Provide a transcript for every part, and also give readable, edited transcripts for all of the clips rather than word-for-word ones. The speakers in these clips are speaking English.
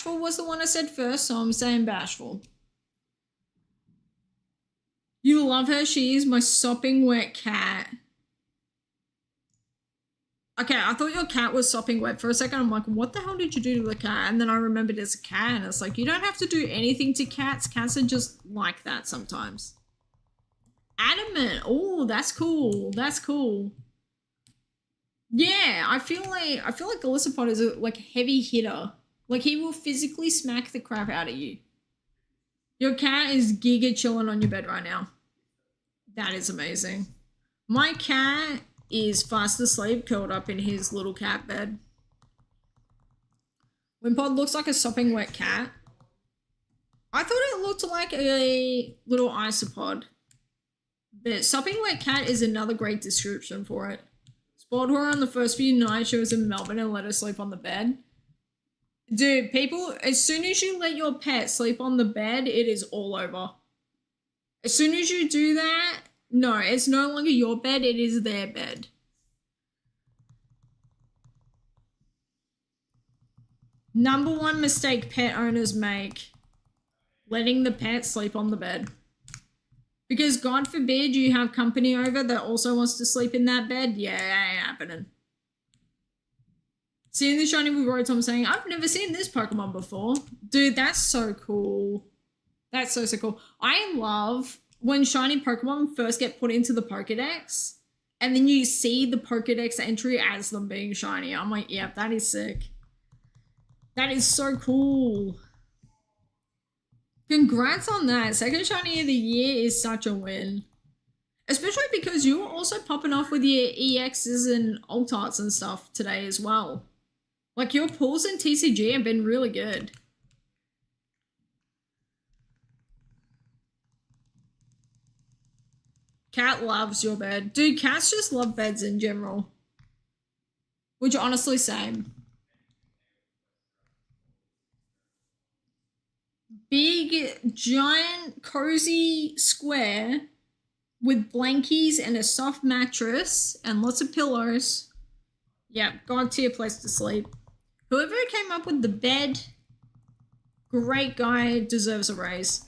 Bashful was the one I said first, so I'm saying Bashful. You love her. She is my sopping wet cat. Okay, I thought your cat was sopping wet for a second. I'm like, what the hell did you do to the cat? And then I remembered it's a cat, and it's like, you don't have to do anything to cats. Cats are just like that sometimes. Adamant. Oh, that's cool. That's cool. Yeah, I feel like Galissapod is a like heavy hitter. Like he will physically smack the crap out of you. Your cat is giga chilling on your bed right now. That is amazing. My cat is fast asleep, curled up in his little cat bed. Wimpod looks like a sopping wet cat. I thought it looked like a little isopod. But sopping wet cat is another great description for it. Spoiled her on the first few nights she was in Melbourne and let her sleep on the bed. Dude, people, as soon as you let your pet sleep on the bed, it is all over. As soon as you do that, no, it's no longer your bed, it is their bed. Number one mistake pet owners make, letting the pet sleep on the bed. Because God forbid you have company over that also wants to sleep in that bed. Yeah, it ain't happening. Seeing the shiny with Rotom saying, I've never seen this Pokemon before. Dude, that's so cool. That's so cool. I love when shiny Pokemon first get put into the Pokedex and then you see the Pokedex entry as them being shiny. I'm like, yeah, that is sick. That is so cool. Congrats on that. Second shiny of the year is such a win. Especially because you were also popping off with your EXs and alt arts and stuff today as well. Like your pulls in TCG have been really good. Cat loves your bed. Dude, cats just love beds in general. Which honestly, same. Big, giant, cozy square with blankies and a soft mattress and lots of pillows. Yeah, God tier place to sleep. Whoever came up with the bed, great guy, deserves a raise.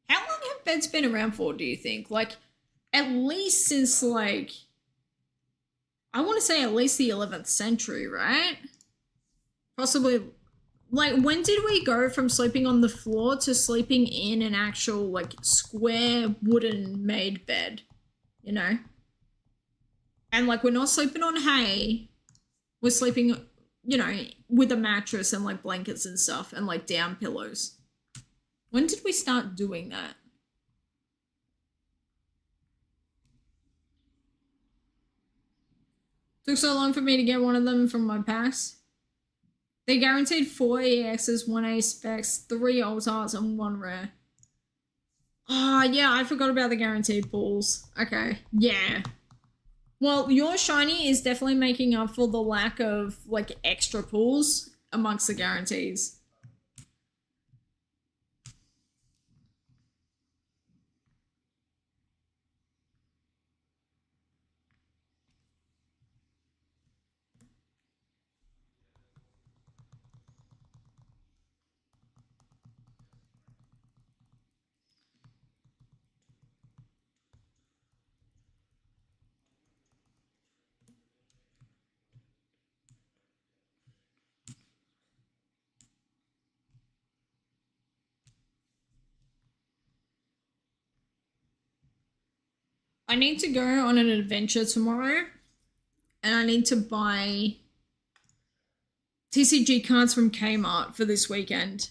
How long have beds been around for, do you think? Like, at least since, like, I want to say at least the 11th century, right? Possibly, like, when did we go from sleeping on the floor to sleeping in an actual, like, square wooden made bed, you know? And, like, we're not sleeping on hay. We're sleeping, you know, with a mattress and, like, blankets and stuff and, like, down pillows. When did we start doing that? Took so long for me to get one of them from my packs. They guaranteed 4 EXs, 1 A specs, 3 alt arts, and 1 rare. Oh, yeah, I forgot about the guaranteed pulls. Okay, yeah. Well, your shiny is definitely making up for the lack of, like, extra pulls amongst the guarantees. I need to go on an adventure tomorrow, and I need to buy TCG cards from Kmart for this weekend.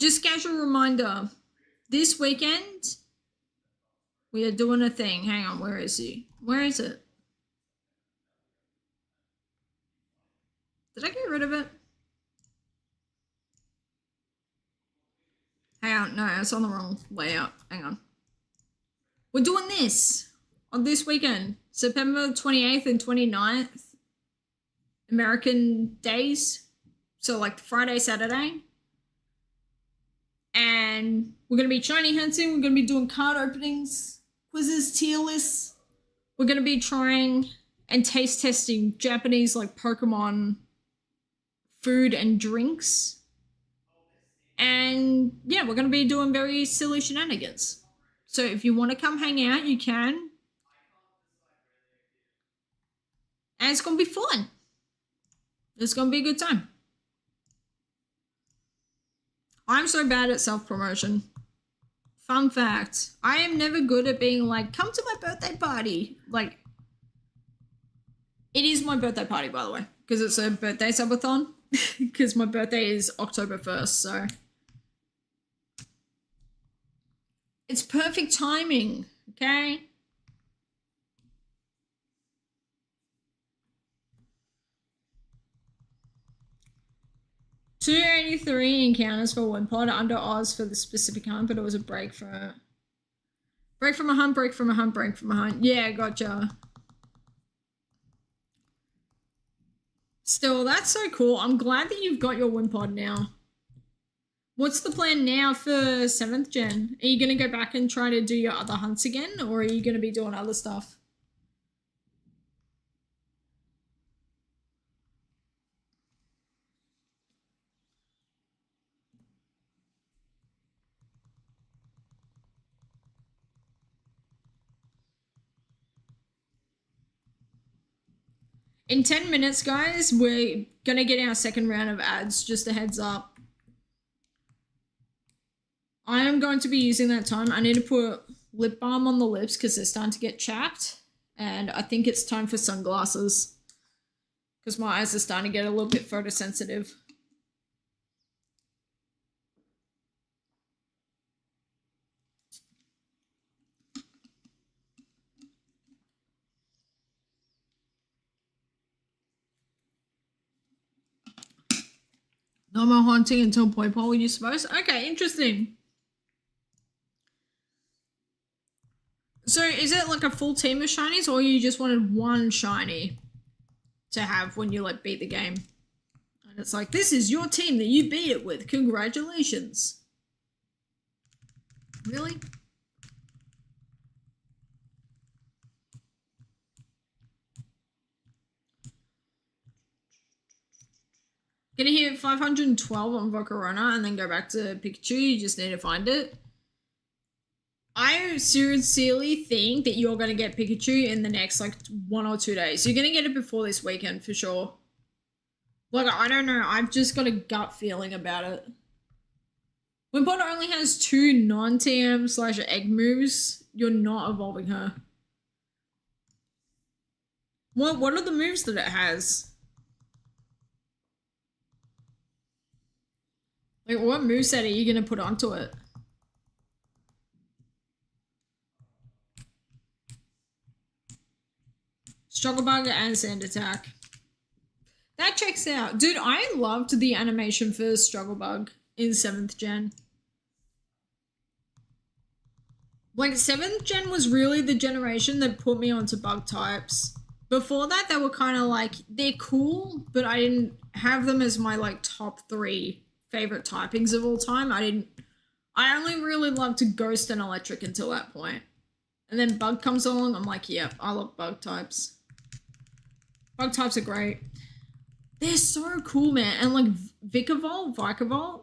Just casual reminder, this weekend, we are doing a thing. Hang on, where is he? Where is it? Did I get rid of it? Hang on, no, it's on the wrong layout. Hang on. We're doing this on this weekend, September 28th and 29th, American days. So like Friday, Saturday. And we're going to be shiny hunting. We're going to be doing card openings, quizzes, tier lists. We're going to be trying and taste testing Japanese like Pokemon food and drinks. And yeah, we're going to be doing very silly shenanigans. So if you want to come hang out, you can. And it's going to be fun. It's going to be a good time. I'm so bad at self-promotion. Fun fact, I am never good at being like, come to my birthday party. Like, it is my birthday party, by the way, because it's a birthday subathon. Because my birthday is October 1st, so. It's perfect timing, okay? $283 encounters for Wimpod under Oz for the specific hunt, but it was a break from a hunt, break from a hunt, break from a hunt. Yeah, gotcha. Still, that's so cool. I'm glad that you've got your Wimpod now. What's the plan now for 7th gen? Are you going to go back and try to do your other hunts again, or are you going to be doing other stuff? In 10 minutes, guys, we're going to get our second round of ads, just a heads up. I am going to be using that time. I need to put lip balm on the lips because they're starting to get chapped. And I think it's time for sunglasses because my eyes are starting to get a little bit photosensitive. No more haunting until Poi Pol, you suppose? Okay, interesting. So is it like a full team of shinies, or you just wanted one shiny to have when you like beat the game? And it's like, this is your team that you beat it with. Congratulations. Really? Gonna hit 512 on Volcarona and then go back to Pikachu. You just need to find it. I sincerely think that you're going to get Pikachu in the next, like, 1 or 2 days. You're going to get it before this weekend, for sure. Like, I don't know. I've just got a gut feeling about it. Wimpod only has 2 non-TM/egg moves. You're not evolving her. What are the moves that it has? Like, what moveset are you going to put onto it? Struggle Bug and Sand Attack. That checks out. Dude, I loved the animation for Struggle Bug in 7th gen. Like, 7th gen was really the generation that put me onto bug types. Before that, they were kind of like, they're cool, but I didn't have them as my, like, top 3 favorite typings of all time. I only really loved Ghost and Electric until that point. And then Bug comes along, I'm like, yep, I love bug types. Bug types are great. They're so cool, man. And like Vikavolt,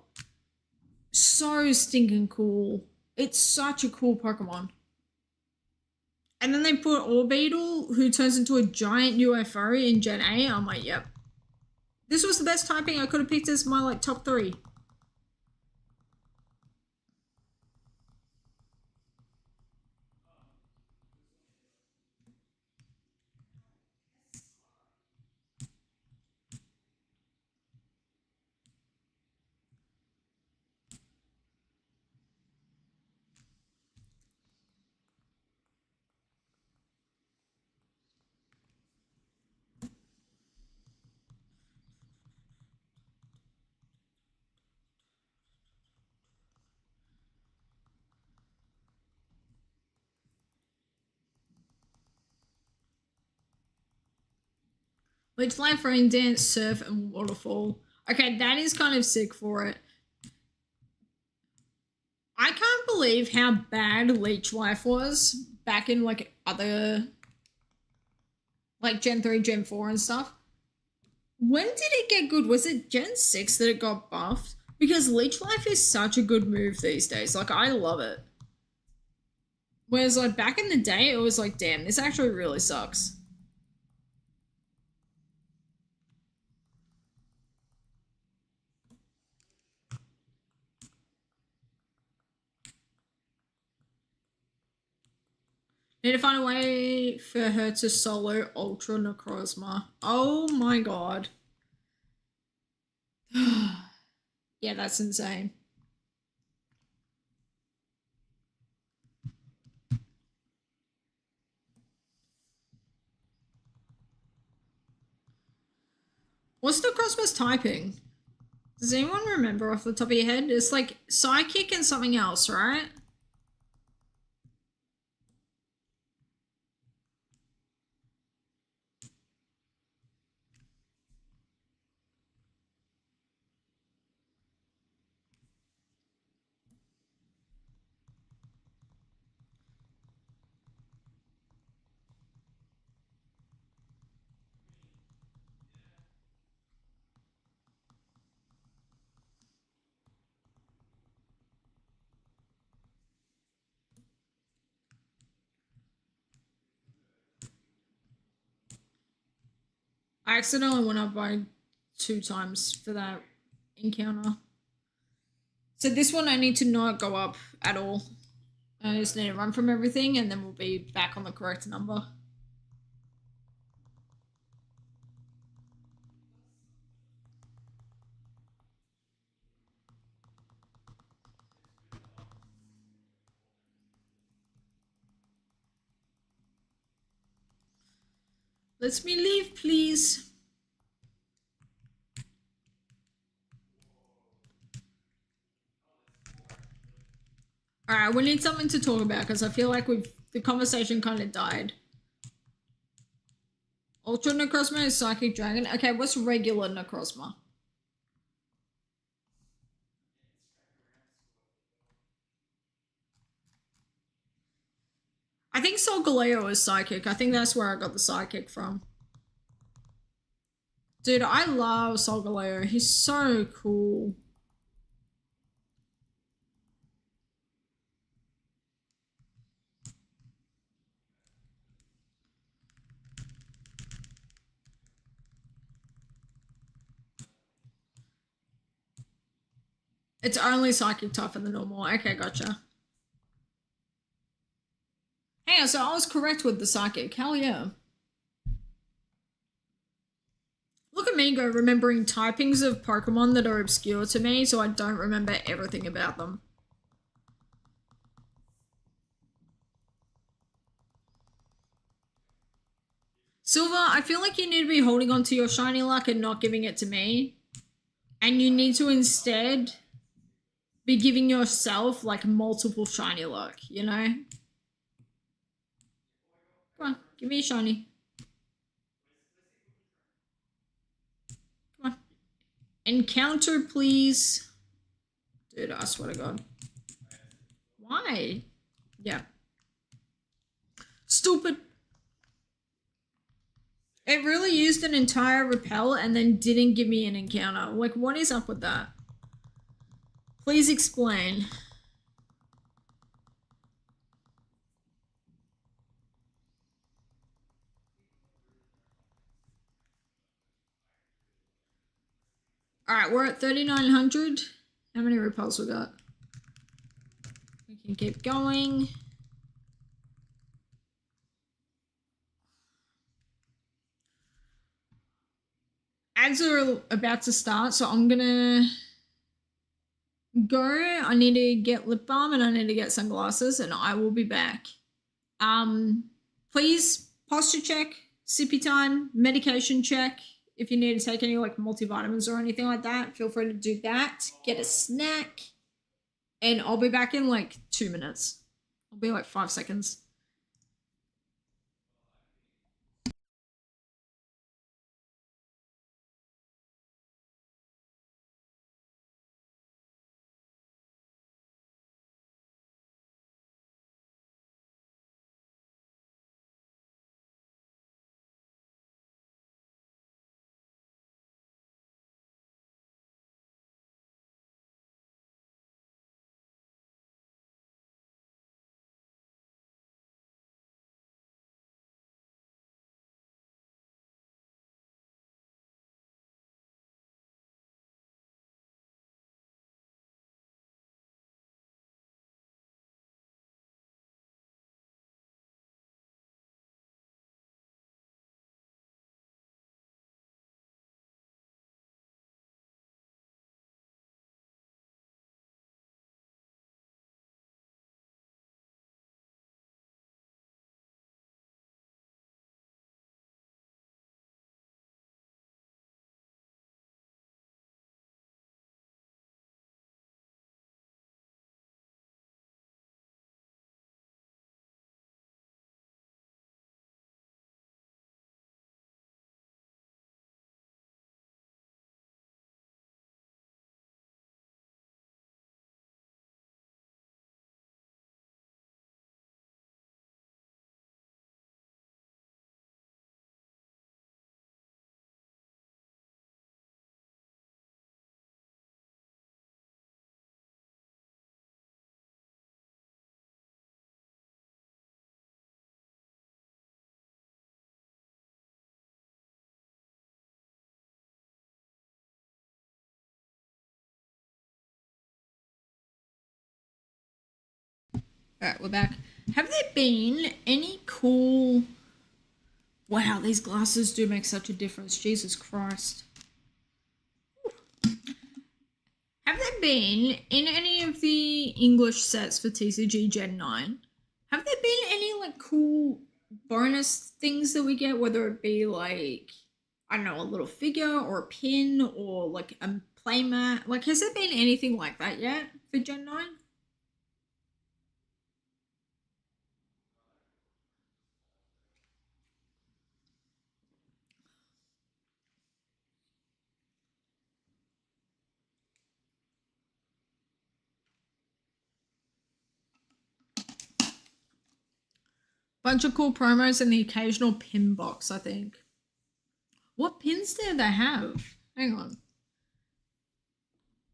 so stinking cool. It's such a cool Pokemon. And then they put Orbeetle, who turns into a giant UFO in Gen A. I'm like, yep. This was the best typing I could have picked as my like top 3. Like Fly, Rain Dance, Surf, and Waterfall. Okay, that is kind of sick for it. I can't believe how bad Leech Life was back in like other like Gen 3, Gen 4 and stuff. When did it get good? Was it Gen 6 that it got buffed? Because Leech Life is such a good move these days. Like, I love it. Whereas, like, back in the day, it was like, damn, this actually really sucks. Need to find a way for her to solo Ultra Necrozma. Oh my god. Yeah, that's insane. What's Necrozma's typing? Does anyone remember off the top of your head? It's like Psychic and something else, right? I accidentally went up by 2 times for that encounter. So this one I need to not go up at all. I just need to run from everything and then we'll be back on the correct number. Let me leave, please. Alright, we need something to talk about because I feel like the conversation kind of died. Ultra Necrozma is Psychic Dragon. Okay, what's regular Necrozma? I think Solgaleo is Psychic. I think that's where I got the Psychic from. Dude, I love Solgaleo. He's so cool. It's only Psychic tougher than normal. Okay, gotcha. Hey, so I was correct with the Psychic. Hell yeah. Look at me go remembering typings of Pokemon that are obscure to me, so I don't remember everything about them. Silver, I feel like you need to be holding on to your shiny luck and not giving it to me. And you need to instead be giving yourself like multiple shiny luck, you know? Come on, give me a shiny. Come on. Encounter, please. Dude, I swear to God. Why? Yeah. Stupid. It really used an entire repel and then didn't give me an encounter. Like, what is up with that? Please explain. Alright, we're at 3,900. How many repels we got? We can keep going. Ads are about to start, so I'm gonna go. I need to get lip balm and I need to get sunglasses, and I will be back. Please posture check, sippy time, medication check. If you need to take any like multivitamins or anything like that, feel free to do that. Get a snack, and I'll be back in like 2 minutes. I'll be like 5 seconds. Alright, we're back. Have there been any cool... Wow, these glasses do make such a difference. Jesus Christ. Have there been, in any of the English sets for TCG Gen 9, have there been any, like, cool bonus things that we get? Whether it be, like, I don't know, a little figure or a pin or, like, a playmat? Like, has there been anything like that yet for Gen 9? Bunch of cool promos and the occasional pin box, I think. What pins do they have? Hang on.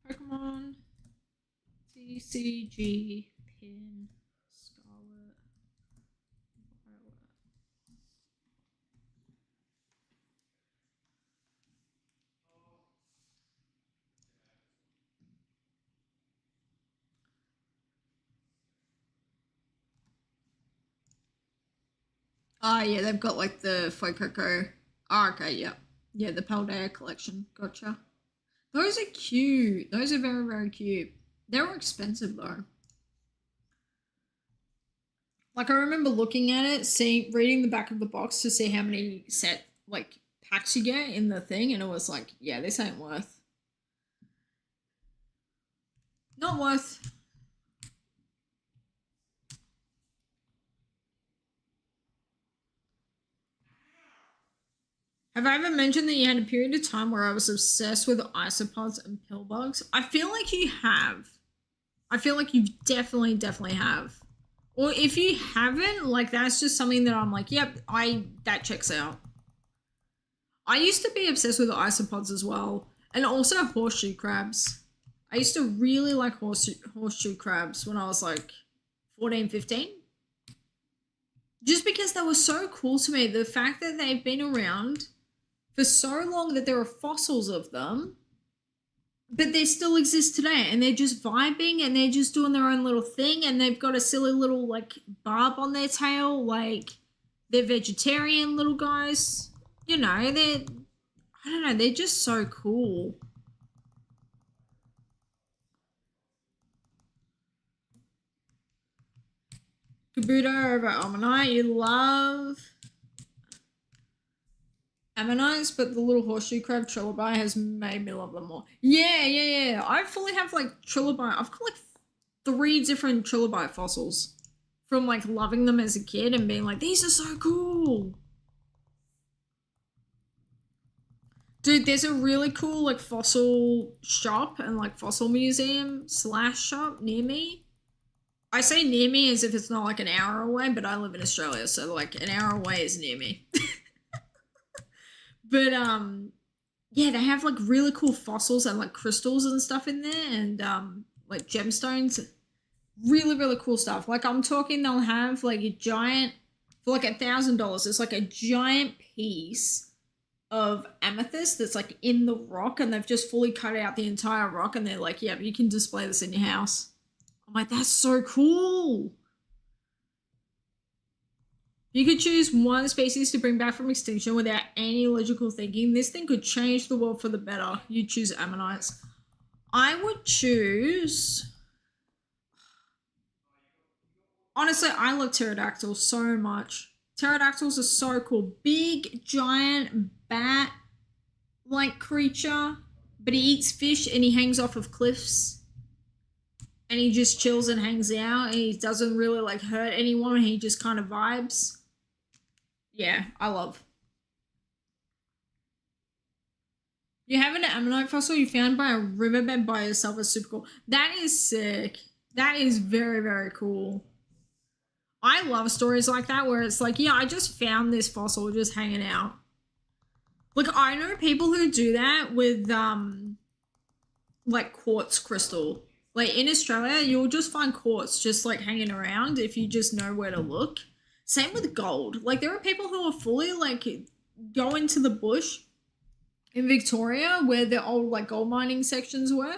Pokemon TCG pin Scarlet Violet. Oh, yeah, they've got like the Fuecoco. Oh, okay, yeah. Yeah, the Paldea collection. Gotcha. Those are cute. Those are very, very cute. They're expensive though. Like, I remember looking at it, reading the back of the box to see how many like, packs you get in the thing, and it was like, yeah, this ain't worth. Not worth. Have I ever mentioned that you had a period of time where I was obsessed with isopods and pill bugs? I feel like you have. I feel like you definitely have. Or if you haven't, like, that's just something that I'm like, yep, that checks out. I used to be obsessed with isopods as well, and also horseshoe crabs. I used to really like horseshoe crabs when I was like 14, 15. Just because they were so cool to me. The fact that they've been around for so long that there are fossils of them, but they still exist today, and they're just vibing and they're just doing their own little thing, and they've got a silly little like barb on their tail, like they're vegetarian little guys. You know, I don't know, they're just so cool. Kabuto over Ammonite, you love Ammonites, but the little horseshoe crab Trilobite has made me love them more. Yeah. I fully have like Trilobite. I've got like 3 different Trilobite fossils from like loving them as a kid and being like, these are so cool. Dude, there's a really cool like fossil shop and like fossil museum / shop near me. I say near me as if it's not like an hour away, but I live in Australia, so like an hour away is near me. But yeah, they have like really cool fossils and like crystals and stuff in there, and like gemstones. Really, really cool stuff. Like, I'm talking, they'll have like a giant, for like $1,000, it's like a giant piece of amethyst that's like in the rock, and they've just fully cut out the entire rock, and they're like, yeah, you can display this in your house. I'm like, that's so cool. You could choose one species to bring back from extinction without any logical thinking. This thing could change the world for the better. You'd choose ammonites. I would choose... Honestly, I love pterodactyls so much. Pterodactyls are so cool. Big, giant, bat-like creature, but he eats fish and he hangs off of cliffs. And he just chills and hangs out, and he doesn't really like hurt anyone. He just kind of vibes. Yeah, I love. You have an ammonite fossil you found by a riverbed by yourself is super cool. That is sick. That is very, very cool. I love stories like that where it's like, yeah, I just found this fossil just hanging out. Like, I know people who do that with like quartz crystal. Like, in Australia, you'll just find quartz just like hanging around if you just know where to look. Same with gold. Like, there are people who are fully like go into the bush in Victoria where the old like gold mining sections were,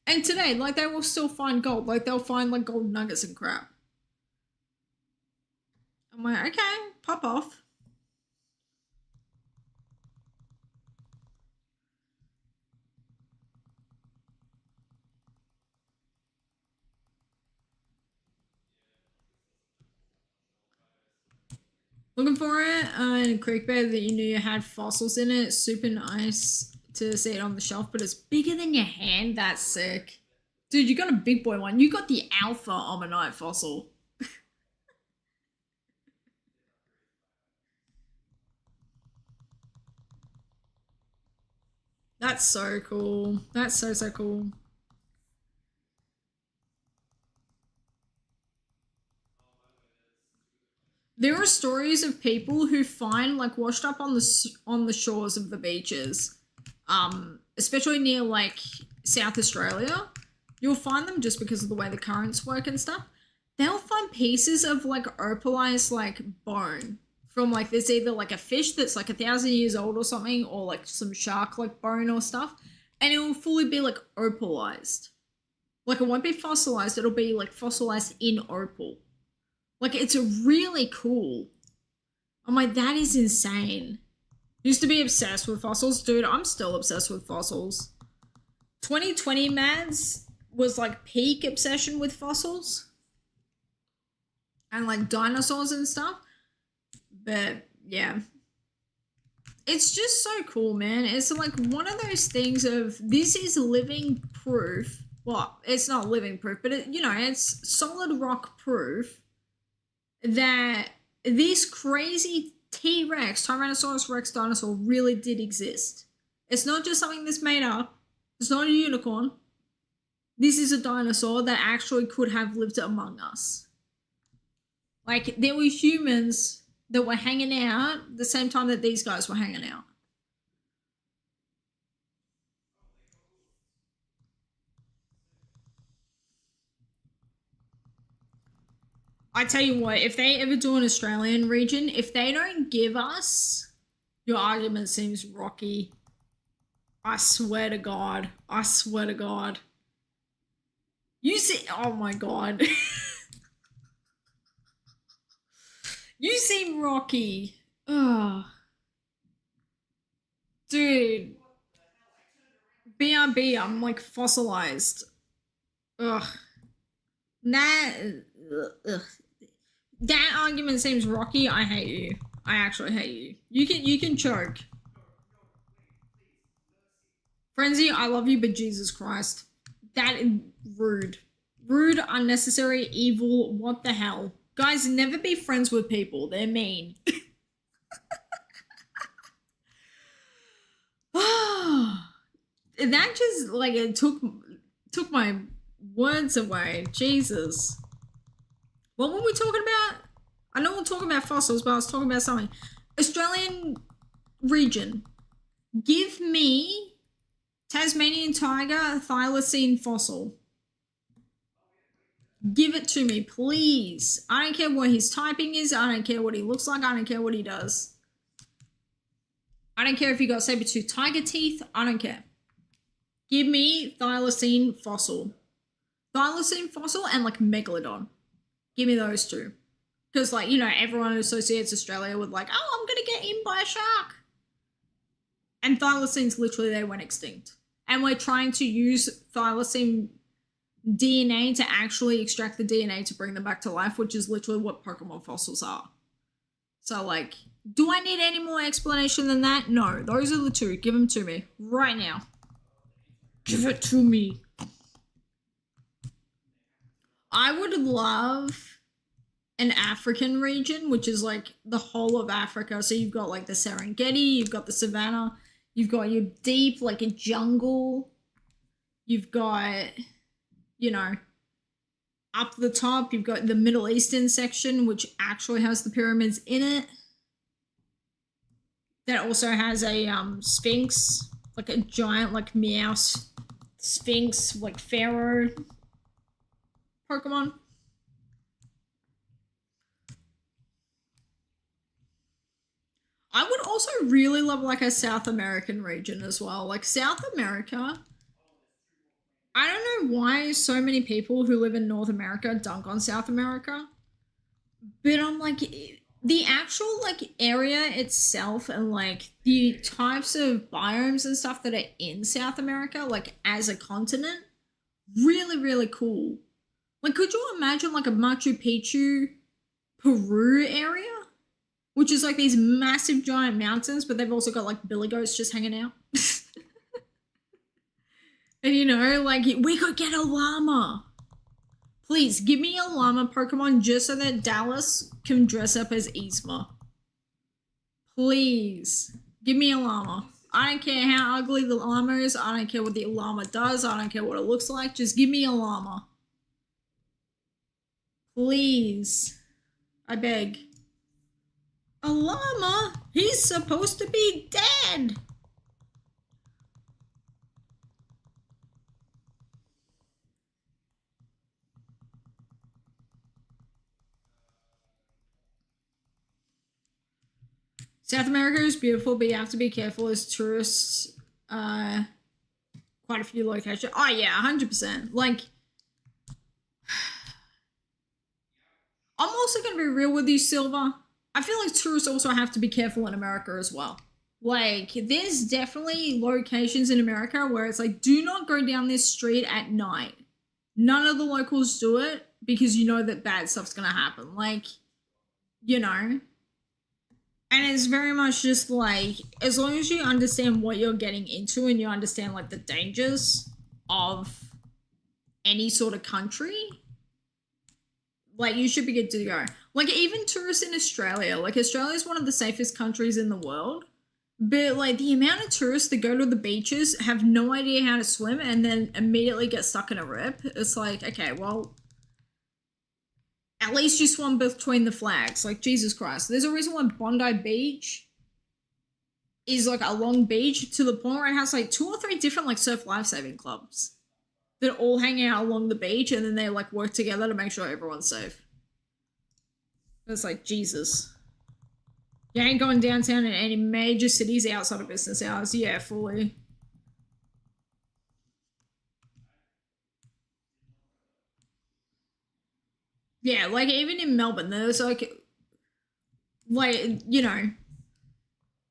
and today like they will still find gold. Like, they'll find like gold nuggets and crap. I'm like, okay, pop off. Looking for it in a creek bed that you knew you had fossils in it. Super nice to see it on the shelf, but it's bigger than your hand. That's sick. Dude, you got a big boy one. You got the alpha Ammonite fossil. That's so cool. That's so cool. There are stories of people who find like washed up on the shores of the beaches, especially near like South Australia. You'll find them just because of the way the currents work and stuff. They'll find pieces of like opalized like bone from like there's either like a fish that's like 1,000 years old or something, or like some shark like bone or stuff, and it will fully be like opalized. Like it won't be fossilized; it'll be like fossilized in opal. Like, it's really cool. I'm like, that is insane. Used to be obsessed with fossils. Dude, I'm still obsessed with fossils. 2020 Mads was like peak obsession with fossils. And like dinosaurs and stuff. But yeah. It's just so cool, man. It's like one of those things of this is living proof. Well, it's not living proof, but it, you know, it's solid rock proof that this crazy T-Rex, Tyrannosaurus Rex dinosaur really did exist. It's not just something that's made up. It's not a unicorn. This is a dinosaur that actually could have lived among us. Like, there were humans that were hanging out the same time that these guys were hanging out. I tell you what, if they ever do an Australian region, if they don't give us, your argument seems rocky. I swear to God. I swear to God. You see, oh my God. You seem rocky. Ugh. Dude. BRB, I'm like fossilized. Ugh. Nah. Ugh. That argument seems rocky. I hate you. I actually hate you. You can choke. Frenzy, I love you, but Jesus Christ. That is rude. Rude, unnecessary, evil, what the hell? Guys, never be friends with people. They're mean. That just like it took my words away. Jesus. What were we talking about? I know we're talking about fossils, but I was talking about something. Australian region. Give me Tasmanian tiger thylacine fossil. Give it to me, please. I don't care what his typing is. I don't care what he looks like. I don't care what he does. I don't care if he got saber-tooth tiger teeth. I don't care. Give me thylacine fossil. Thylacine fossil and like megalodon. Give me those two. Because, like, you know, everyone associates Australia with, like, oh, I'm going to get eaten by a shark. And thylacines, literally, they went extinct. And we're trying to use thylacine DNA to actually extract the DNA to bring them back to life, which is literally what Pokemon fossils are. So, like, do I need any more explanation than that? No. Those are the two. Give them to me. Right now. Give it to me. I would love an African region, which is like the whole of Africa. So you've got like the Serengeti, you've got the savannah, you've got your deep, like a jungle, you've got, you know, up the top, you've got the Middle Eastern section, which actually has the pyramids in it. That also has a sphinx, like a giant, like meow sphinx, like pharaoh Pokemon. I would also really love like a South American region as well. Like South America, I don't know why so many people who live in North America dunk on South America, but I'm like, the actual like area itself and like the types of biomes and stuff that are in South America, like as a continent, really, really cool. Like, could you imagine like a Machu Picchu, Peru area? Which is like these massive giant mountains, but they've also got like billy goats just hanging out. And you know, like we could get a llama. Please give me a llama Pokemon just so that Dallas can dress up as Yzma. Please give me a llama. I don't care how ugly the llama is. I don't care what the llama does. I don't care what it looks like. Just give me a llama. Please. I beg. A llama? He's supposed to be dead. South America is beautiful, but you have to be careful as tourists. Quite a few locations. Oh yeah, 100%. Like, I'm also gonna be real with you, Silver. I feel like tourists also have to be careful in America as well. Like, there's definitely locations in America where it's like, do not go down this street at night. None of the locals do it because you know that bad stuff's gonna happen. Like, you know. And it's very much just like, as long as you understand what you're getting into and you understand like the dangers of any sort of country, like you should be good to go. Like even tourists in Australia, like Australia is one of the safest countries in the world, but like the amount of tourists that go to the beaches have no idea how to swim and then immediately get stuck in a rip. It's like, okay, well, at least you swam between the flags. Like, Jesus Christ. There's a reason why Bondi Beach is like a long beach to the point where it has like 2 or 3 different like surf lifesaving clubs that all hang out along the beach and then they like work together to make sure everyone's safe. It's like, Jesus. You ain't going downtown in any major cities outside of business hours. Yeah, fully. Yeah, like even in Melbourne, there's like, you know,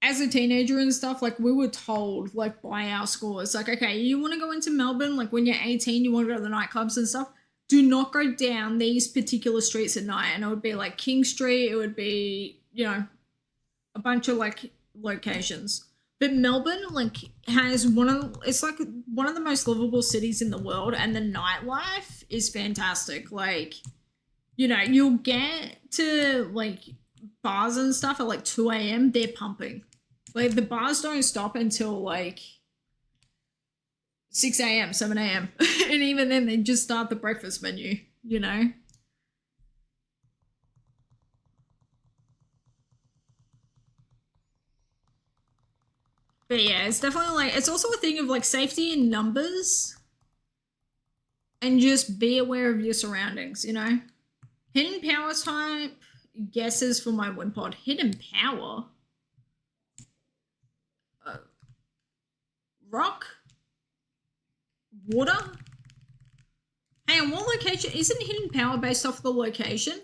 as a teenager and stuff, like we were told like by our school, it's like, okay, you want to go into Melbourne, like when you're 18, you want to go to the nightclubs and stuff. Do not go down these particular streets at night. And it would be like King Street, it would be, you know, a bunch of like locations. But Melbourne like has it's like one of the most livable cities in the world, and the nightlife is fantastic. Like, you know, you'll get to like bars and stuff at like 2 a.m. They're pumping. Like the bars don't stop until like 6 a.m., 7 a.m. And even then they just start the breakfast menu, you know? But yeah, it's definitely like, it's also a thing of like safety in numbers and just be aware of your surroundings, you know? Hidden power type guesses for my Wimpod. Hidden power? Rock? Water? Hang on, what location? Isn't hidden power based off the location?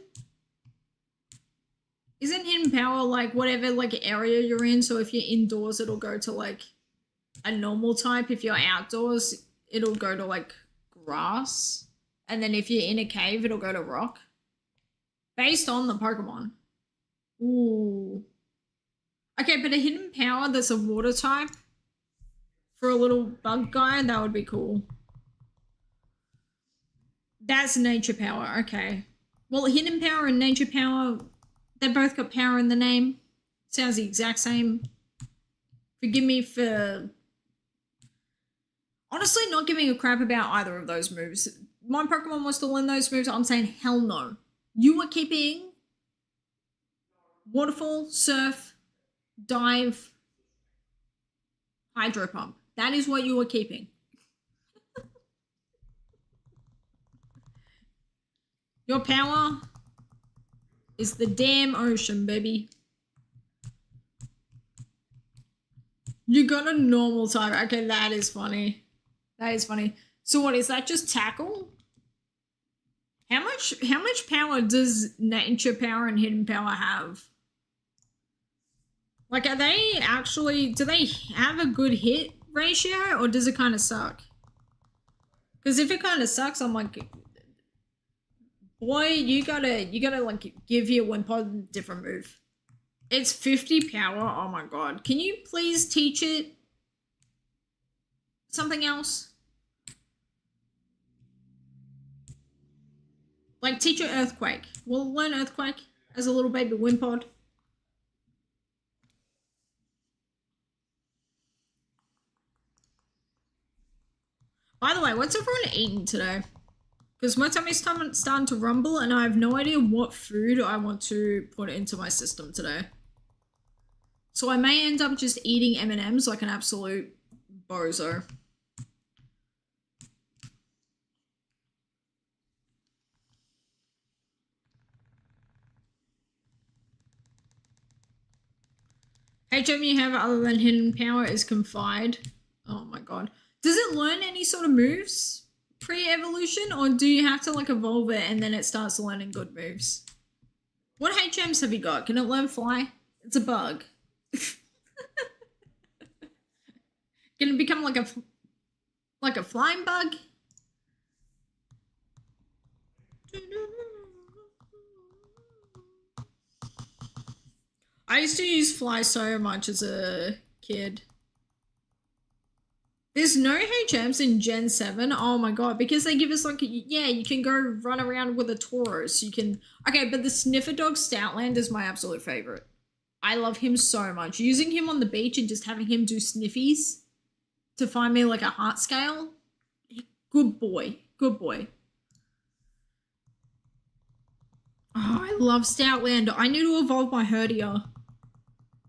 Isn't hidden power like whatever like area you're in? So if you're indoors, it'll go to like a normal type. If you're outdoors, it'll go to like grass. And then if you're in a cave, it'll go to rock. Based on the Pokemon. Ooh. Okay, but a hidden power that's a water type for a little bug guy, that would be cool. That's nature power, okay. Well, hidden power and nature power, they both got power in the name. Sounds the exact same. Forgive me for honestly not giving a crap about either of those moves. My Pokemon wants to learn those moves, I'm saying hell no. You are keeping Waterfall, Surf, Dive, Hydro Pump. That is what you are keeping. Your power is the damn ocean, baby. You got a normal type. Okay, that is funny. That is funny. So what, is that just tackle? How much power does nature power and hidden power have? Like, are they actually, do they have a good hit ratio, or does it kind of suck? Because if it kind of sucks, I'm like, boy, you gotta like give your Wimpod a different move. It's 50 power. Oh my god. Can you please teach it something else? Like, teach it Earthquake. We'll learn Earthquake as a little baby Wimpod. By the way, what's everyone eating today? Because my tummy's starting to rumble and I have no idea what food I want to put into my system today. So I may end up just eating M&Ms like an absolute bozo. HM you have other than hidden power is Confide. Oh my god. Does it learn any sort of moves pre-evolution, or do you have to like evolve it and then it starts learning good moves? What HMs have you got? Can it learn Fly? It's a bug. Can it become like a flying bug? I used to use Fly so much as a kid. There's no HMs in Gen 7. Oh my god, because they give us like, yeah, you can go run around with a Tauros. You can, okay, but the Sniffer Dog Stoutland is my absolute favorite. I love him so much. Using him on the beach and just having him do sniffies to find me like a heart scale. Good boy. Good boy. Oh, I love Stoutland. I need to evolve my Herdier.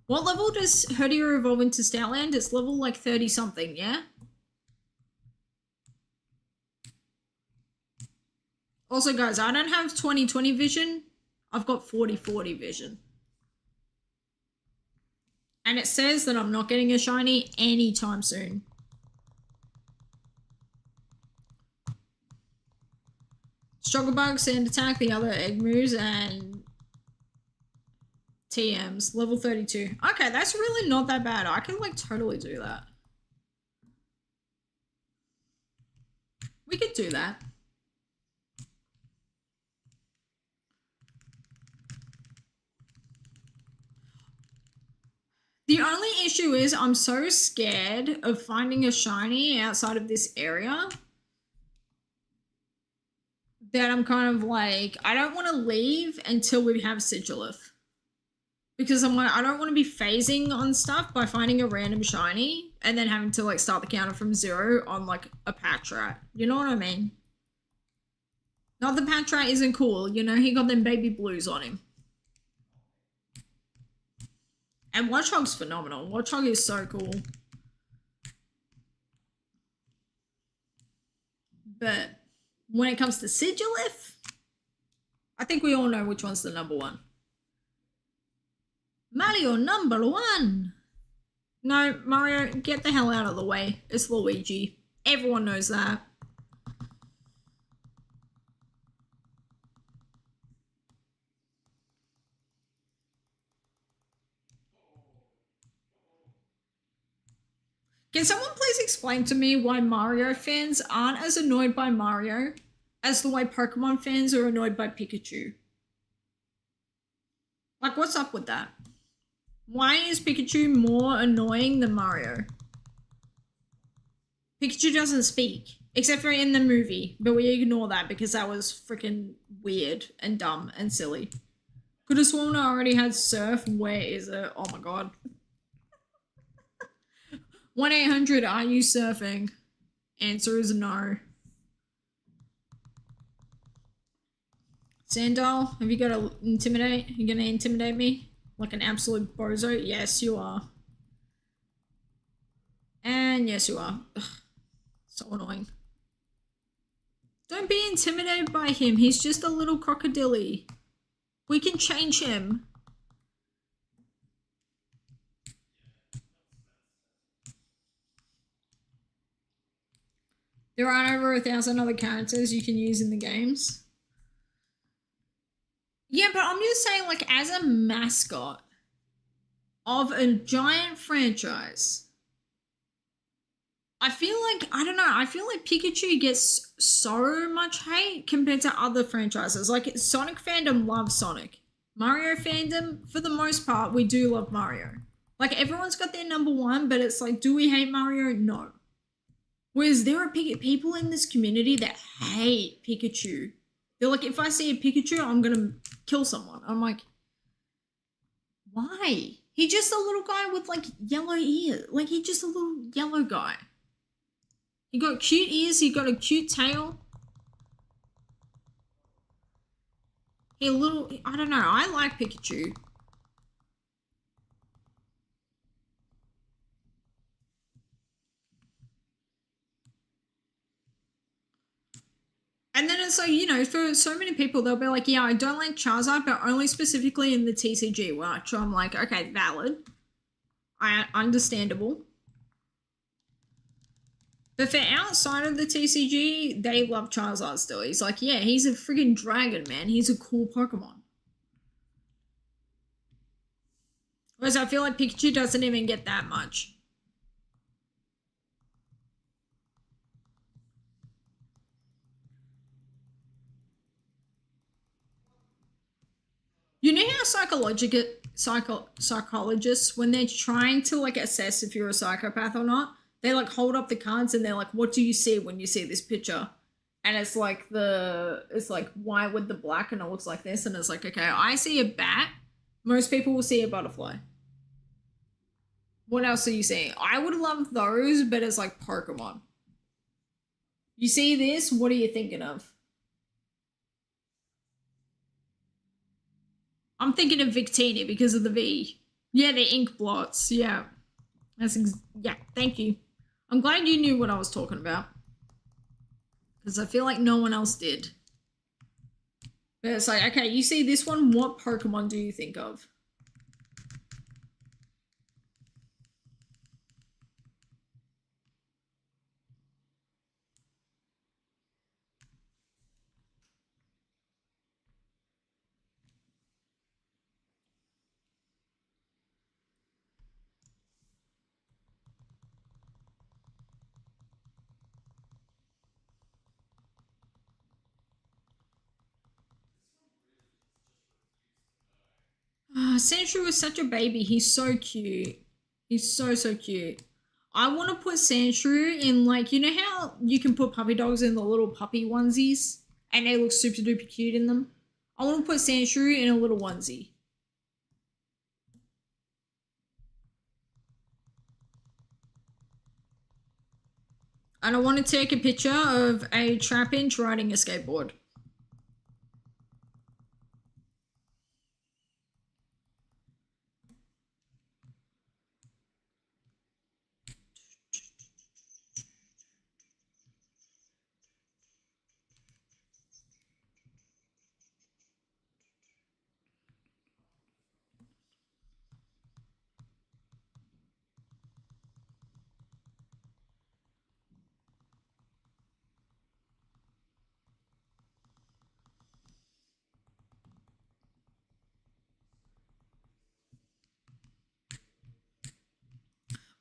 What level does Herdier evolve into Stoutland? It's level like 30 something, yeah? Also, guys, I don't have 20/20 vision. I've got 40/40 vision. And it says that I'm not getting a shiny anytime soon. Struggle Bug, Sand Attack, the other egg moves, and TMs, level 32. Okay, that's really not that bad. I can like totally do that. We could do that. The only issue is I'm so scared of finding a shiny outside of this area that I'm kind of like, I don't want to leave until we have Sigilith. Because I'm like, I don't want to be phasing on stuff by finding a random shiny and then having to like start the counter from 0 on like a Patrat. You know what I mean? Not that Patrat isn't cool, you know, he got them baby blues on him. And Watchog's phenomenal. Watchog is so cool. But when it comes to Sigilith, I think we all know which one's the number one. Mario number one. No, Mario, get the hell out of the way. It's Luigi. Everyone knows that. Can someone please explain to me why Mario fans aren't as annoyed by Mario as the way Pokemon fans are annoyed by Pikachu? Like, what's up with that? Why is Pikachu more annoying than Mario? Pikachu doesn't speak, except for in the movie, but we ignore that because that was freaking weird and dumb and silly. Could have sworn I already had Surf. Where is it? Oh my god. 1-800, are you surfing? Answer is no. Sandal, have you got to intimidate? You gonna intimidate me? Like an absolute bozo? Yes, you are. And yes, you are. Ugh, so annoying. Don't be intimidated by him. He's just a little crocodile. We can change him. There aren't over 1,000 other characters you can use in the games. Yeah, but I'm just saying, like, as a mascot, of a giant franchise. I feel like, I don't know, I feel like Pikachu gets so much hate compared to other franchises. Like, Sonic fandom loves Sonic. Mario fandom, for the most part, we do love Mario. Like, everyone's got their number one, but it's like, do we hate Mario? No. Whereas there are people in this community that hate Pikachu. They're like, if I see a Pikachu, I'm gonna kill someone. I'm like, why? He's just a little guy with like yellow ears. Like, he's just a little yellow guy. He got cute ears, he got a cute tail. He a little, I don't know, I like Pikachu. And then it's like, you know, for so many people, they'll be like, yeah, I don't like Charizard, but only specifically in the TCG, which I'm like, okay, valid. Understandable. But for outside of the TCG, they love Charizard still. He's like, yeah, he's a friggin' dragon, man. He's a cool Pokemon. Whereas I feel like Pikachu doesn't even get that much. You know how psychologists, when they're trying to like assess if you're a psychopath or not, they like hold up the cards and they're like, what do you see when you see this picture? And it's like why would the black, and it looks like this, and it's like, okay, I see a bat. Most people will see a butterfly. What else are you seeing? I would love those, but it's like Pokemon. You see this, what are you thinking of? I'm thinking of Victini because of the V. Yeah, the ink blots. Yeah. Yeah, thank you. I'm glad you knew what I was talking about. Because I feel like no one else did. But it's like, okay, you see this one, what Pokemon do you think of? Sandshrew is such a baby. He's so cute. He's so, so cute. I want to put Sandshrew in, like, you know how you can put puppy dogs in the little puppy onesies and they look super duper cute in them? I want to put Sandshrew in a little onesie. And I want to take a picture of a Trapinch riding a skateboard.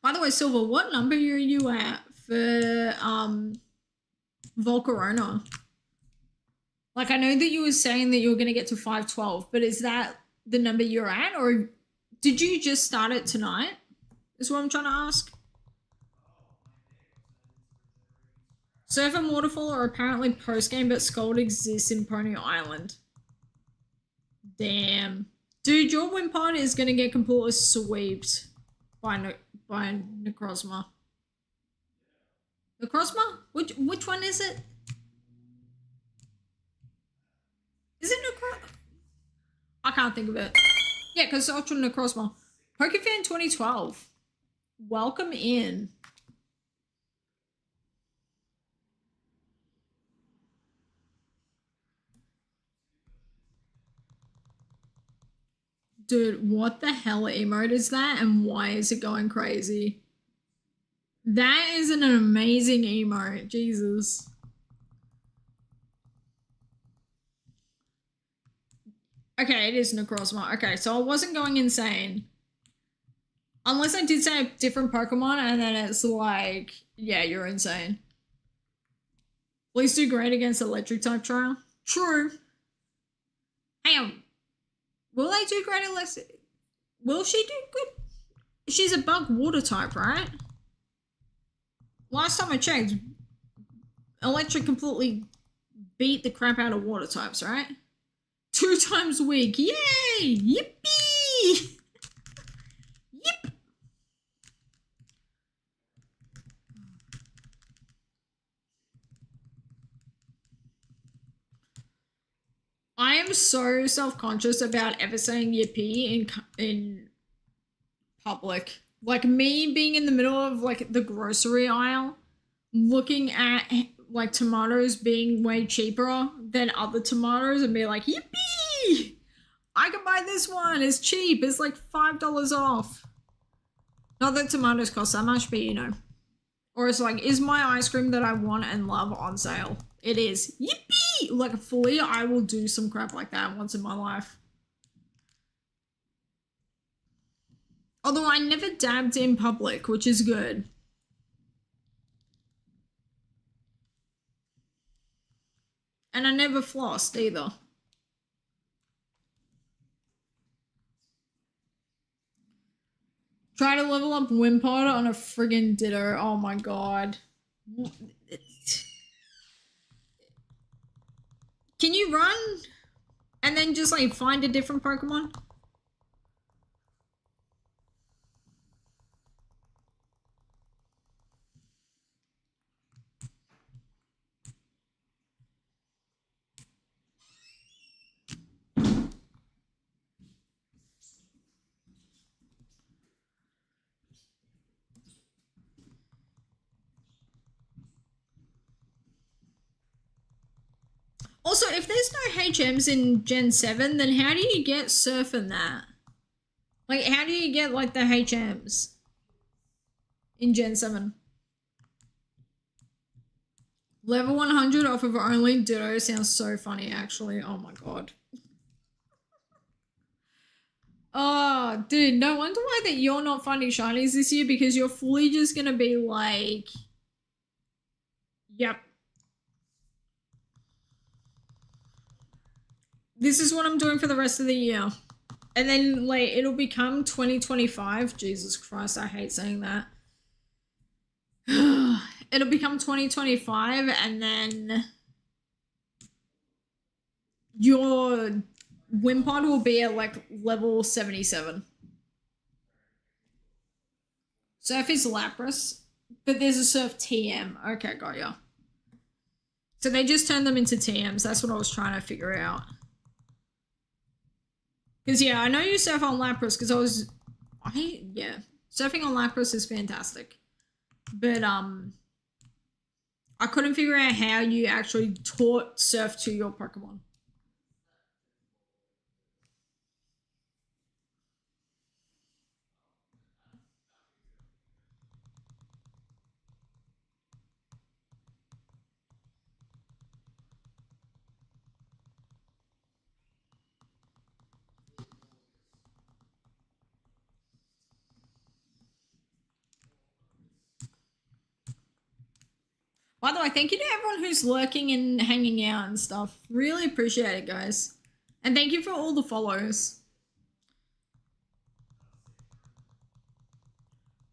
By the way, Silver, what number are you at for Volcarona? Like, I know that you were saying that you were going to get to 512, but is that the number you're at, or did you just start it tonight? Is what I'm trying to ask. Surf and Waterfall are apparently post-game, but Scald exists in Pony Island. Damn. Dude, your Wimpod is going to get completely sweeped by Necrozma. Necrozma? Which one is it? Is it Necrozma? I can't think of it. Yeah, because it's Ultra Necrozma. Pokefan 2012. Welcome in. Dude, what the hell emote is that, and why is it going crazy? That is an amazing emote. Jesus. Okay, it is Necrozma. Okay, so I wasn't going insane. Unless I did say a different Pokemon and then it's like, yeah, you're insane. Please do great against electric type trial. True. Hang on. Will they do great unless... Will she do good? She's a bug water type, right? Last time I checked, electric completely beat the crap out of water types, right? 2 times weak. Yay! Yippee! Yip! I am so self-conscious about ever saying yippee in public. Like me being in the middle of like the grocery aisle, looking at like tomatoes being way cheaper than other tomatoes and be like, yippee! I can buy this one. It's cheap. It's like $5 off. Not that tomatoes cost that much, but you know. Or it's like, is my ice cream that I want and love on sale? It is. Yippee! Like fully, I will do some crap like that once in my life. Although I never dabbed in public, which is good. And I never flossed either. Try to level up Wimpod on a friggin' Ditto. Oh my god. Can you run and then just like find a different Pokemon? Also, if there's no HMs in Gen 7, then how do you get Surf in that? Like, how do you get, like, the HMs in Gen 7? Level 100 off of only Ditto sounds so funny, actually. Oh my god. Oh, dude, no wonder why that you're not finding shinies this year, because you're fully just gonna be like... Yep. This is what I'm doing for the rest of the year. And then, like, it'll become 2025. Jesus Christ, I hate saying that. It'll become 2025, and then your Wimpod will be at, like, level 77. Surf is Lapras, but there's a Surf TM. Okay, got ya. So they just turned them into TMs. That's what I was trying to figure out. Because, yeah, I know you surf on Lapras because yeah, surfing on Lapras is fantastic. But, I couldn't figure out how you actually taught surf to your Pokemon. By the way, thank you to everyone who's lurking and hanging out and stuff. Really appreciate it, guys. And thank you for all the follows.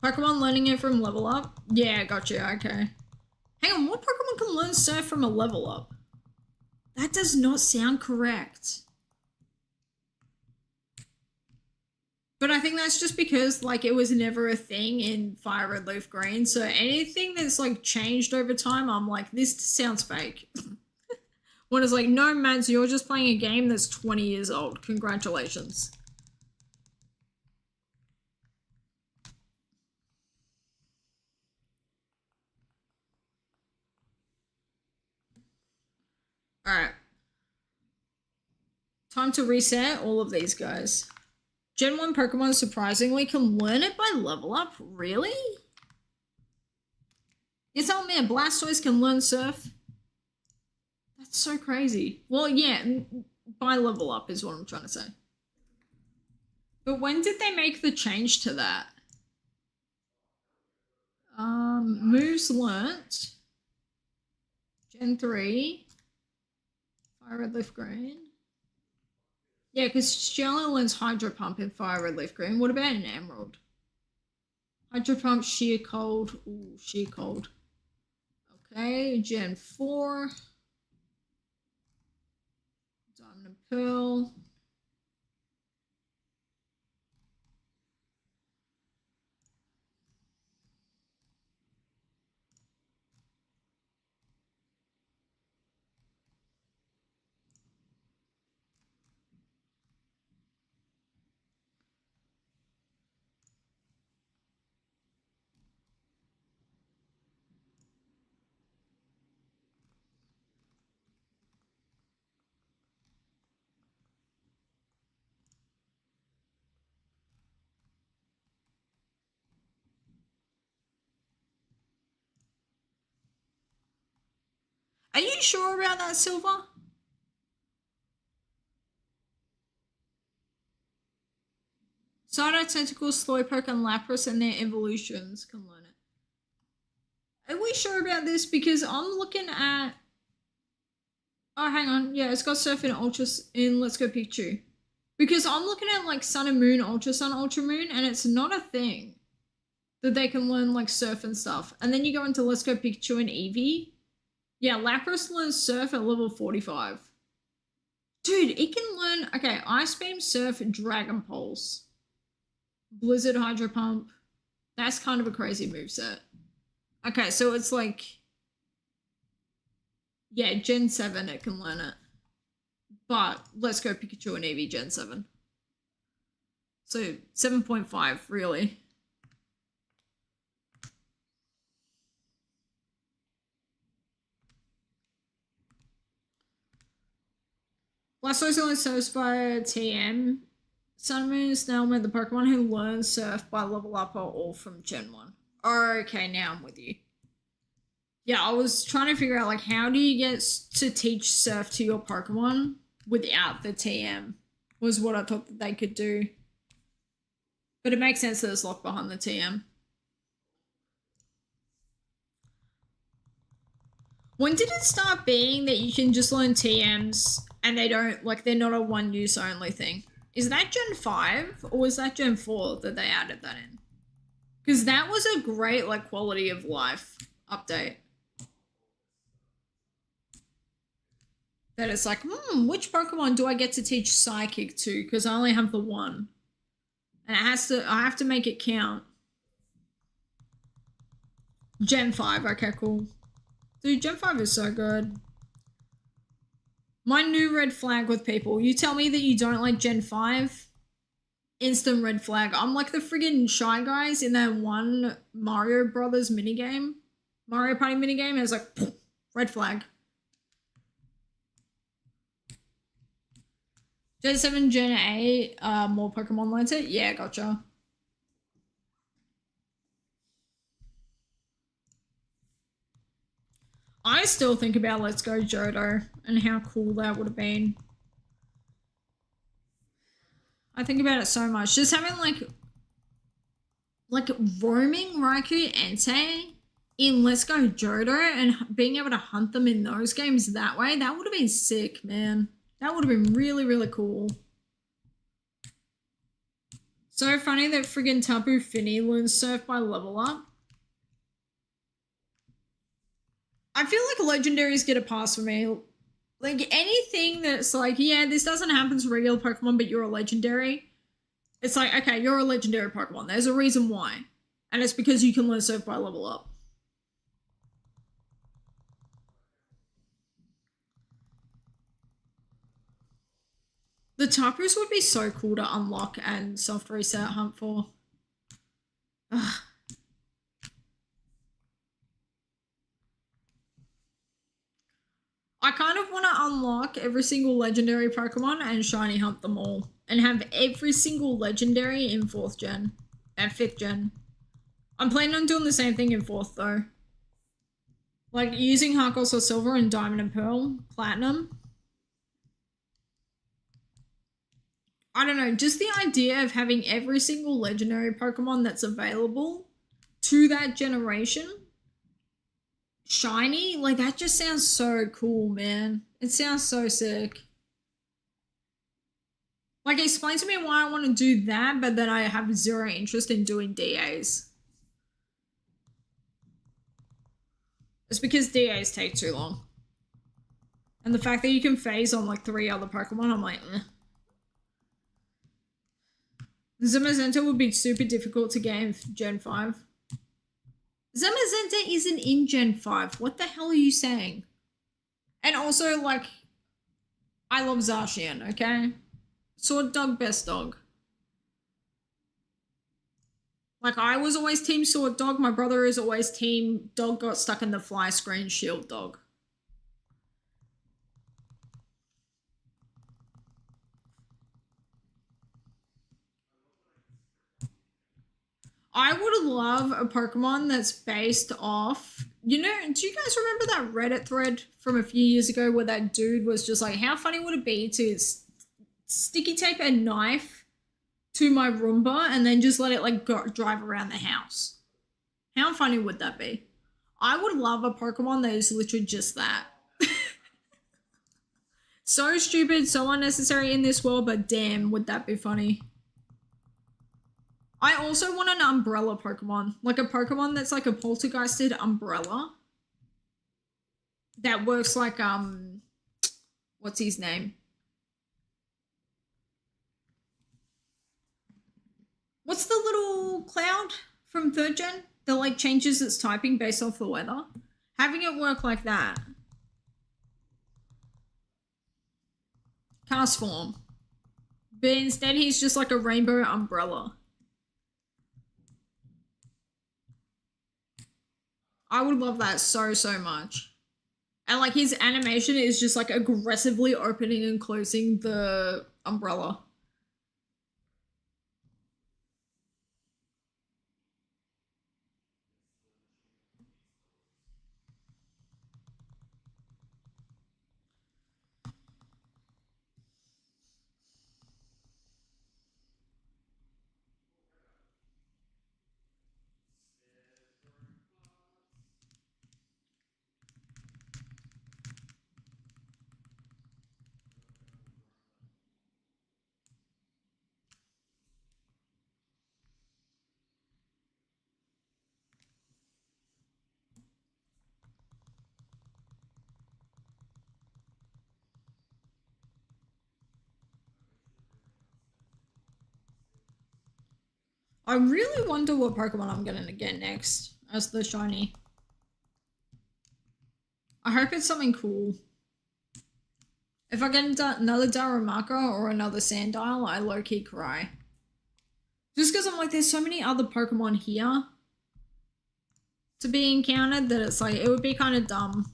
Pokemon learning it from level up? Yeah, gotcha, okay. Hang on, what Pokemon can learn Surf from a level up? That does not sound correct. But I think that's just because, like, it was never a thing in Fire Red Leaf Green. So anything that's, like, changed over time, I'm like, this sounds fake. When it's like, no, Mads, you're just playing a game that's 20 years old. Congratulations. Alright. Time to reset all of these guys. Gen 1 Pokemon surprisingly can learn it by level up? Really? You're telling me a Blastoise can learn Surf? That's so crazy. Well, yeah, by level up is what I'm trying to say. But when did they make the change to that? Moves learnt. Gen 3. Fire Red Leaf Green. Yeah, because she only learns Hydro Pump in Fire Red Leaf Green. What about an Emerald? Hydro Pump, Sheer Cold. Ooh, Sheer Cold. Okay, Gen 4. Diamond and Pearl. Are you sure about that, Silver? Psyduck, Tentacle, Slowpoke, and Lapras and their evolutions can learn it. Are we sure about this? Because I'm looking at... Oh, hang on. Yeah, it's got Surf in Ultra in Let's Go Pikachu. Because I'm looking at like Sun and Moon, Ultra Sun, Ultra Moon, and it's not a thing that they can learn like Surf and stuff. And then you go into Let's Go Pikachu and Eevee. Yeah, Lapras learns Surf at level 45. Dude, it can learn... Okay, Ice Beam, Surf, Dragon Pulse. Blizzard, Hydro Pump. That's kind of a crazy moveset. Okay, so it's like... Yeah, Gen 7 it can learn it. But Let's Go Pikachu and Eevee Gen 7. So 7.5, really. Blastoise only serves via TM. Sun Moon is now the Pokemon who learn Surf by level up are all from Gen 1. Okay, now I'm with you. Yeah, I was trying to figure out, like, how do you get to teach Surf to your Pokemon without the TM? Was what I thought that they could do. But it makes sense that it's locked behind the TM. When did it start being that you can just learn TMs and they don't, like, they're not a one use only thing? Is that Gen 5 or was that Gen 4 that they added that in? Because that was a great, like, quality of life update. That it's like, which Pokemon do I get to teach Psychic to? Because I only have the one. And I have to make it count. Gen 5, okay, cool. Dude, Gen 5 is so good. My new red flag with people. You tell me that you don't like Gen 5, instant red flag. I'm like the friggin' Shy Guys in that one Mario Brothers minigame. Mario Party minigame, and it's like, poof, red flag. Gen 7, Gen 8, more Pokemon learnt it? Yeah, gotcha. I still think about Let's Go Johto and how cool that would have been. I think about it so much. Just having like roaming Raikou Entei in Let's Go Johto and being able to hunt them in those games that way, that would have been sick, man. That would have been really, really cool. So funny that friggin' Tapu Fini learns Surf by level up. I feel like legendaries get a pass for me. Like anything that's like, yeah, this doesn't happen to regular Pokemon, but you're a legendary. It's like, okay, you're a legendary Pokemon. There's a reason why. And it's because you can learn Surf by level up. The Tapus would be so cool to unlock and soft reset hunt for. Ugh. I kind of want to unlock every single legendary Pokemon and shiny hunt them all. And have every single legendary in 4th gen. And 5th gen. I'm planning on doing the same thing in 4th though. Like using Heart Gold or Silver and Diamond and Pearl, Platinum. I don't know, just the idea of having every single legendary Pokemon that's available to that generation, shiny, like that just sounds so cool, man. It sounds so sick. Like, explain to me why I want to do that, but then I have zero interest in doing DAs. It's because DAs take too long. And the fact that you can phase on like 3 other Pokemon, I'm like, eh. Zamazenta would be super difficult to get in Gen 5. Zamazenta isn't in Gen 5. What the hell are you saying? And also, like, I love Zacian, okay? Sword dog, best dog. Like, I was always team sword dog. My brother is always team dog got stuck in the fly screen shield dog. I would love a Pokemon that's based off, you know, do you guys remember that Reddit thread from a few years ago where that dude was just like, how funny would it be to sticky tape a knife to my Roomba and then just let it like drive around the house? How funny would that be? I would love a Pokemon that is literally just that. So stupid, so unnecessary in this world, but damn, would that be funny? I also want an umbrella Pokemon. Like a Pokemon that's like a poltergeisted umbrella. That works like, what's his name? What's the little cloud from 3rd gen that like changes its typing based off the weather? Having it work like that. Cast form. But instead he's just like a rainbow umbrella. I would love that so, so much. And like his animation is just like aggressively opening and closing the umbrella. I really wonder what Pokemon I'm gonna get next as the shiny. I hope it's something cool. If I get another Darumaka or another Sandile, I low-key cry. Just because I'm like, there's so many other Pokemon here to be encountered that it's like, it would be kind of dumb.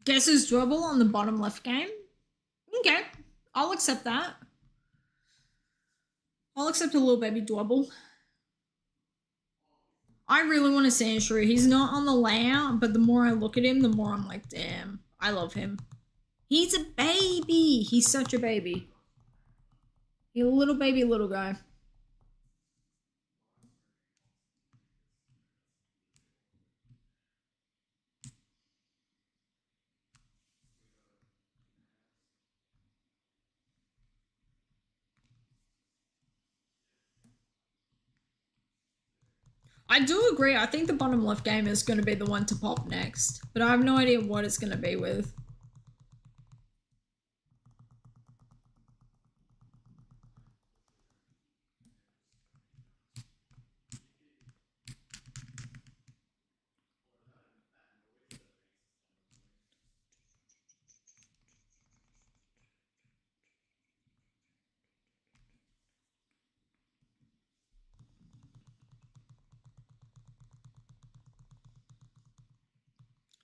Guess who's Dwebble on the bottom left game? Okay, I'll accept that. I'll accept a little baby Dwebble. I really want a Sandshrew. He's not on the layout, but the more I look at him, the more I'm like, damn, I love him. He's a baby. He's such a baby. He's a little baby little guy. I do agree. I think the bottom left game is going to be the one to pop next, but I have no idea what it's going to be with.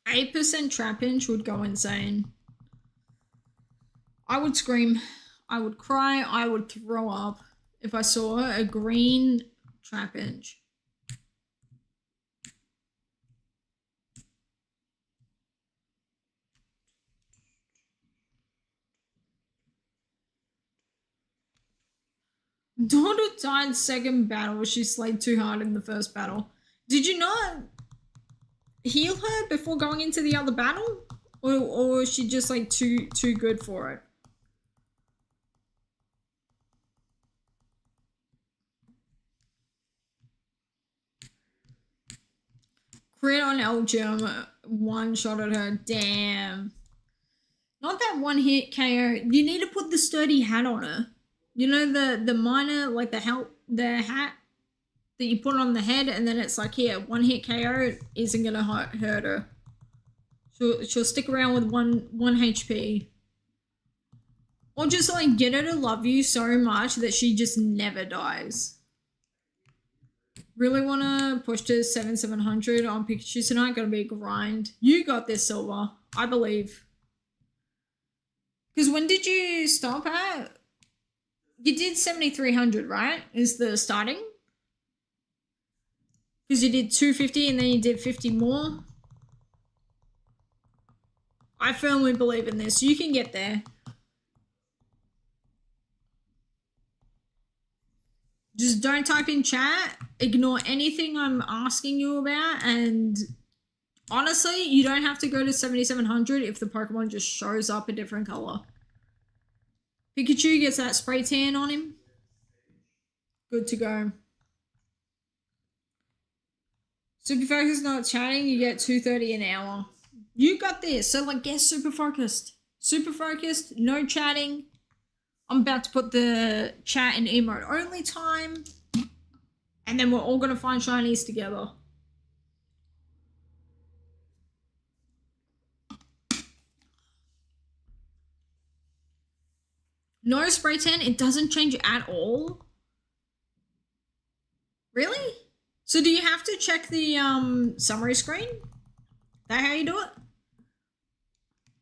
8% Trapinch would go insane. I would scream. I would cry. I would throw up if I saw a green Trapinch. Daughter died second battle. She slayed too hard in the first battle. Did you not heal her before going into the other battle? Or is she just like too good for it? Crit on Elgin, one shot at her. Damn. Not that one hit KO. You need to put the sturdy hat on her. You know the minor, like the hat that you put on the head, and then it's like, here, one hit KO isn't gonna hurt her. She'll stick around with one HP. Or just like get her to love you so much that she just never dies. Really want to push to 700 on Pikachu tonight. Gotta be a grind. You got this, Silver. I believe. Because when did you stop at? You did 7,300, right? Is the starting? Because you did 250 and then you did 50 more. I firmly believe in this. You can get there. Just don't type in chat. Ignore anything I'm asking you about. And honestly, you don't have to go to 7,700 if the Pokemon just shows up a different color. Pikachu gets that spray tan on him. Good to go. Super Focus not chatting, you get 230 an hour. You got this. So like, get super focused. Super focused, no chatting. I'm about to put the chat in emote only time. And then we're all going to find shinies together. No spray tan, it doesn't change at all. Really? So do you have to check the summary screen? That how you do it?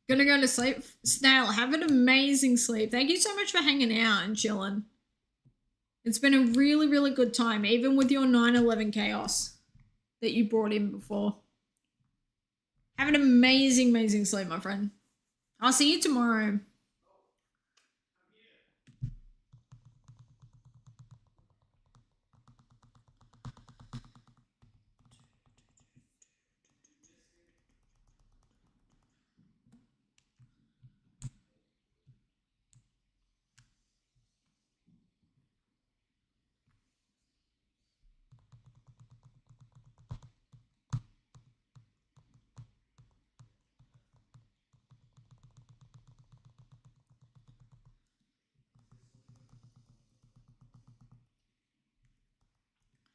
Gonna go to sleep. Snail, have an amazing sleep. Thank you so much for hanging out and chilling. It's been a really, really good time, even with your 9/11 chaos that you brought in before. Have an amazing, amazing sleep, my friend. I'll see you tomorrow.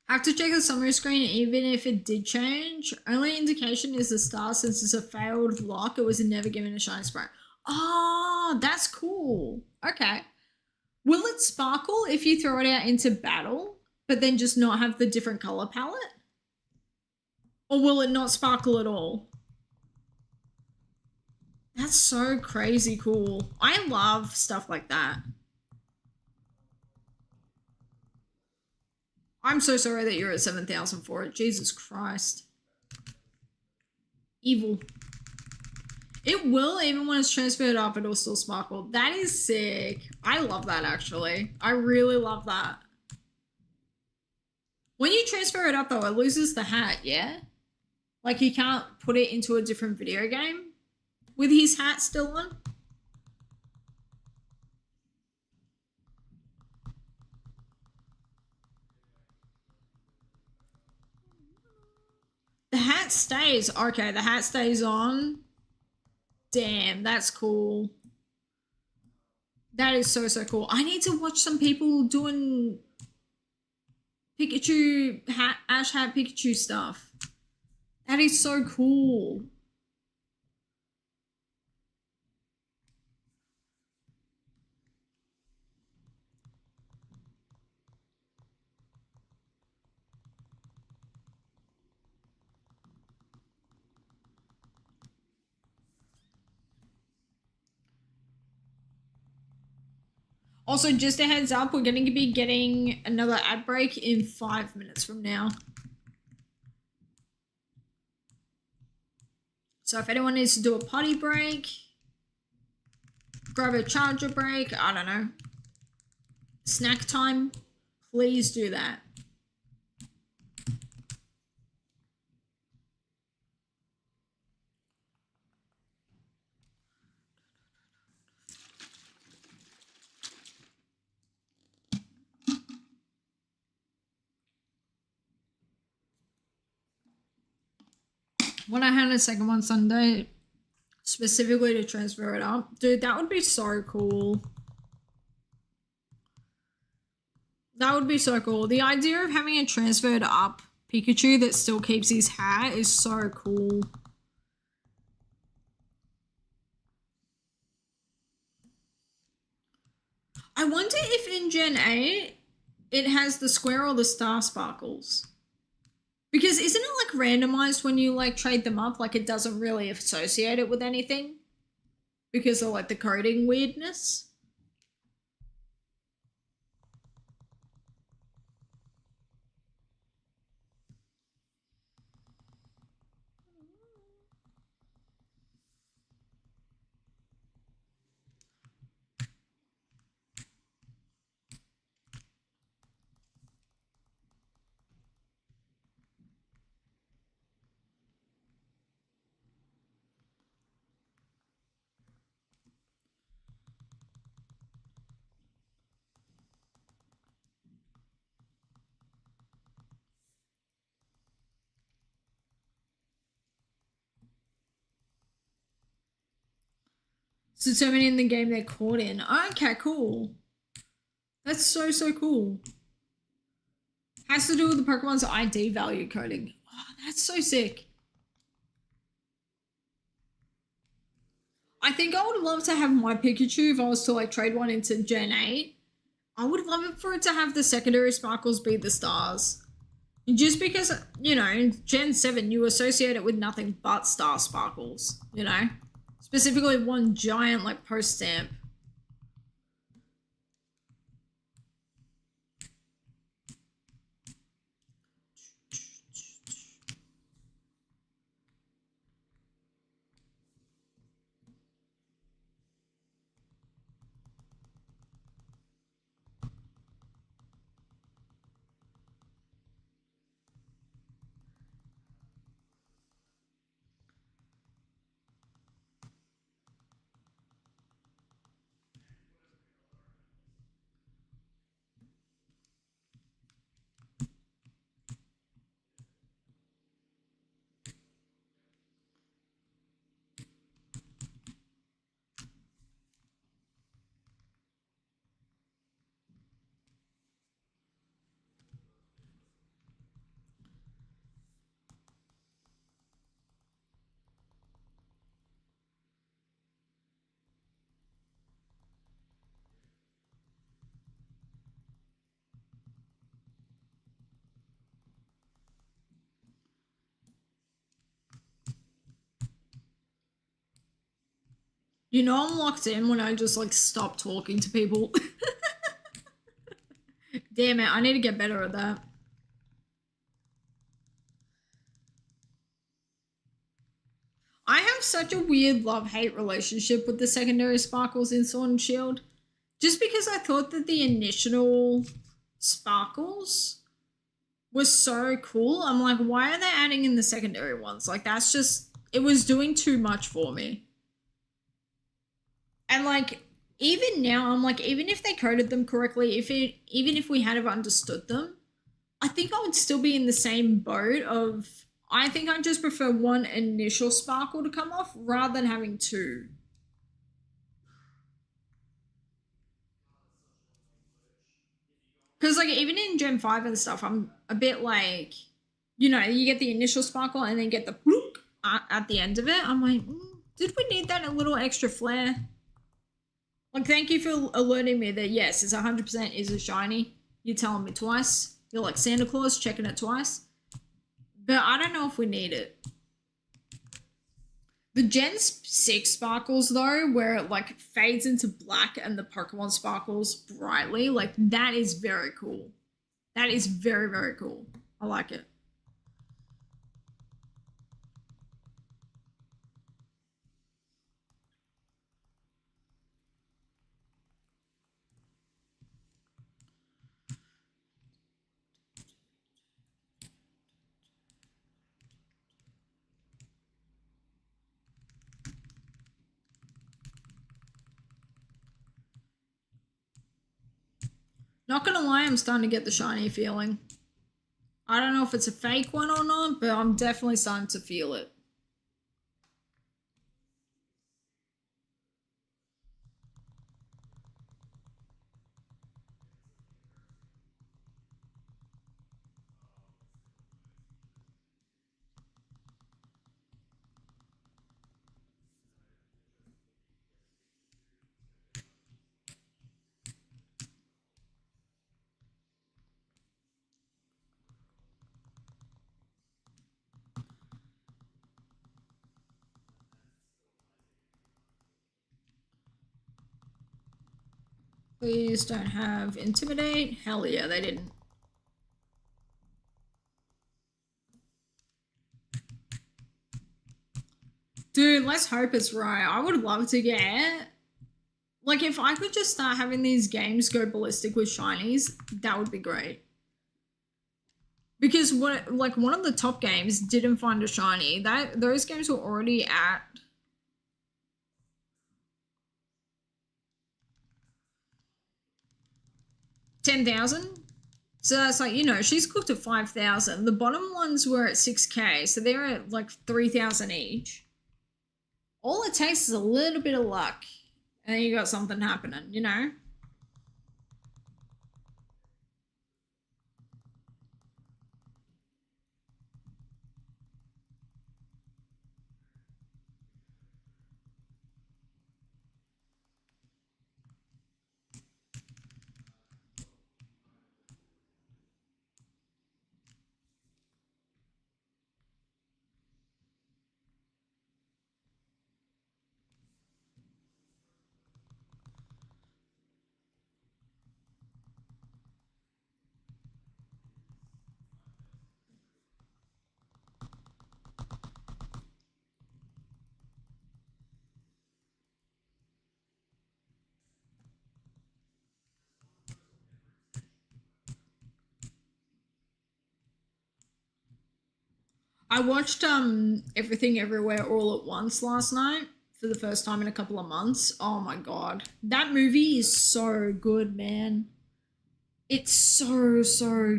Have to check the summary screen even if it did change. Only indication is the star since it's a failed lock. It was never given a shiny spray. Oh, that's cool. Okay. Will it sparkle if you throw it out into battle, but then just not have the different color palette? Or will it not sparkle at all? That's so crazy cool. I love stuff like that. I'm so sorry that you're at 7,000 for it. Jesus Christ. Evil. It will, even when it's transferred up, it'll still sparkle. That is sick. I love that, actually. I really love that. When you transfer it up, though, it loses the hat, yeah? Like, you can't put it into a different video game with his hat still on? The hat stays. Okay, the hat stays on. Damn, that's cool. That is so, so cool. I need to watch some people doing Pikachu hat, Ash hat Pikachu stuff. That is so cool. Also, just a heads up, we're going to be getting another ad break in 5 minutes from now. So if anyone needs to do a potty break, grab a charger break, I don't know, snack time, Please do that. When I had a second one Sunday, specifically to transfer it up, dude, that would be so cool. That would be so cool. The idea of having a transferred up Pikachu that still keeps his hat is so cool. I wonder if in Gen 8 it has the square or the star sparkles. Because isn't it like randomized when you like trade them up? Like it doesn't really associate it with anything because of like the coding weirdness. It's determining the game they're caught in. Okay, cool. That's so, so cool. Has to do with the Pokemon's ID value coding. Oh, that's so sick. I think I would love to have my Pikachu if I was to like trade one into Gen 8. I would love it for it to have the secondary sparkles be the stars. Just because, you know, in Gen 7 you associate it with nothing but star sparkles, you know? Specifically one giant like post stamp. You know I'm locked in when I just like stop talking to people. Damn it, I need to get better at that. I have such a weird love-hate relationship with the secondary sparkles in Sword and Shield. Just because I thought that the initial sparkles was so cool. I'm like, why are they adding in the secondary ones? Like that's just, it was doing too much for me. And like, even now, I'm like, even if they coded them correctly, even if we had have understood them, I think I would still be in the same boat of, I think I'd just prefer one initial sparkle to come off rather than having two. Because like even in Gen 5 and stuff, I'm a bit like, you know, you get the initial sparkle and then get the bloop at the end of it. I'm like, did we need that a little extra flair? Like, thank you for alerting me that yes, it's 100% is a shiny. You're telling me twice. You're like Santa Claus checking it twice. But I don't know if we need it. The Gen 6 sparkles though, where it like fades into black and the Pokemon sparkles brightly, like that is very cool. That is very, very cool. I like it. Not gonna lie, I'm starting to get the shiny feeling. I don't know if it's a fake one or not, but I'm definitely starting to feel it. Please don't have intimidate. Hell yeah, they didn't. Dude, let's hope it's right. I would love to get... Like, if I could just start having these games go ballistic with shinies, that would be great. Because like one of the top games didn't find a shiny. Those games were already at 10,000. So that's like, you know, she's cooked at 5,000. The bottom ones were at 6K, so they're at like 3,000 each. All it takes is a little bit of luck, and then you got something happening, you know? I watched Everything Everywhere All at Once last night for the first time in a couple of months. Oh my god. That movie is so good, man. It's so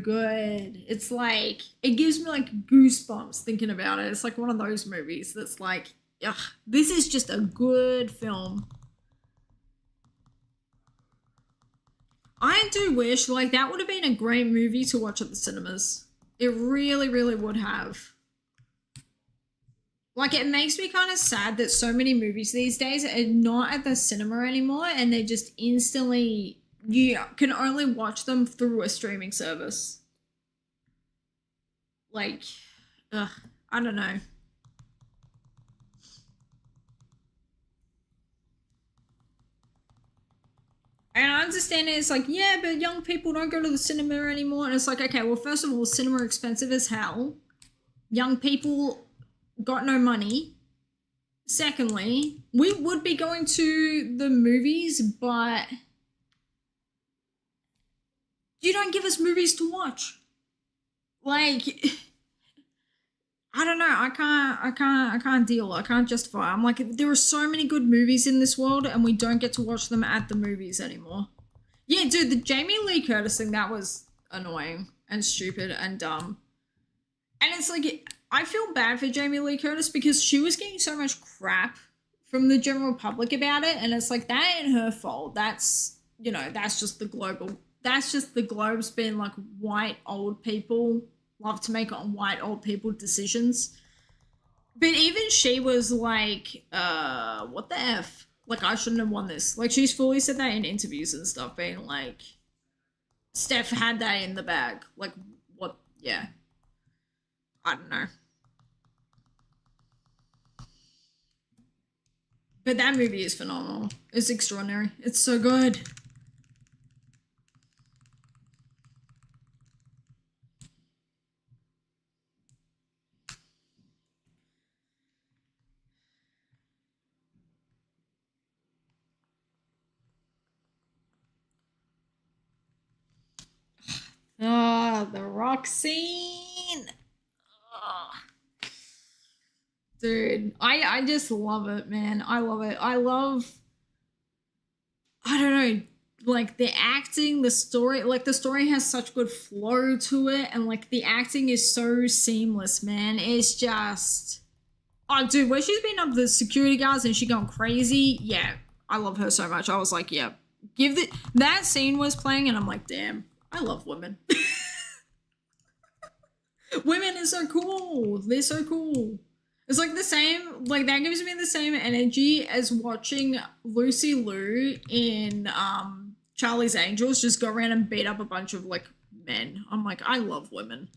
good. It's like it gives me like goosebumps thinking about it. It's like one of those movies that's like, ugh, this is just a good film. I do wish like that would have been a great movie to watch at the cinemas. It really would have. Like, it makes me kind of sad that so many movies these days are not at the cinema anymore and they're just instantly, you can only watch them through a streaming service. Like, ugh, I don't know. And I understand it's like, yeah, but young people don't go to the cinema anymore. And it's like, okay, well, first of all, cinema expensive as hell. Young people got no money. Secondly, we would be going to the movies, but you don't give us movies to watch. Like, I don't know. I can't deal. I can't justify. I'm like, there are so many good movies in this world, and we don't get to watch them at the movies anymore. Yeah, dude, the Jamie Lee Curtis thing, that was annoying and stupid and dumb. And it's like, I feel bad for Jamie Lee Curtis because she was getting so much crap from the general public about it, and it's like, that ain't her fault. That's, you know, that's just the globes being like, white old people love to make on white old people decisions. But even she was like, what the F? Like, I shouldn't have won this. Like, she's fully said that in interviews and stuff, being like, Steph had that in the bag. Like, what? Yeah. I don't know. But that movie is phenomenal. It's extraordinary. It's so good. Ah, the rock scene. Oh. Dude, I just love it, man. I love it. I don't know. like the acting, the story, like the story has such good flow to it, and like the acting is so seamless, man. It's just, oh dude, where she's been up the security guards and she going crazy, yeah, I love her so much. I was like, yeah, that scene was playing and I'm like, damn, I love women. Women are so cool. They're so cool. It's like the same, like that gives me the same energy as watching Lucy Liu in Charlie's Angels just go around and beat up a bunch of like men. I'm like, I love women.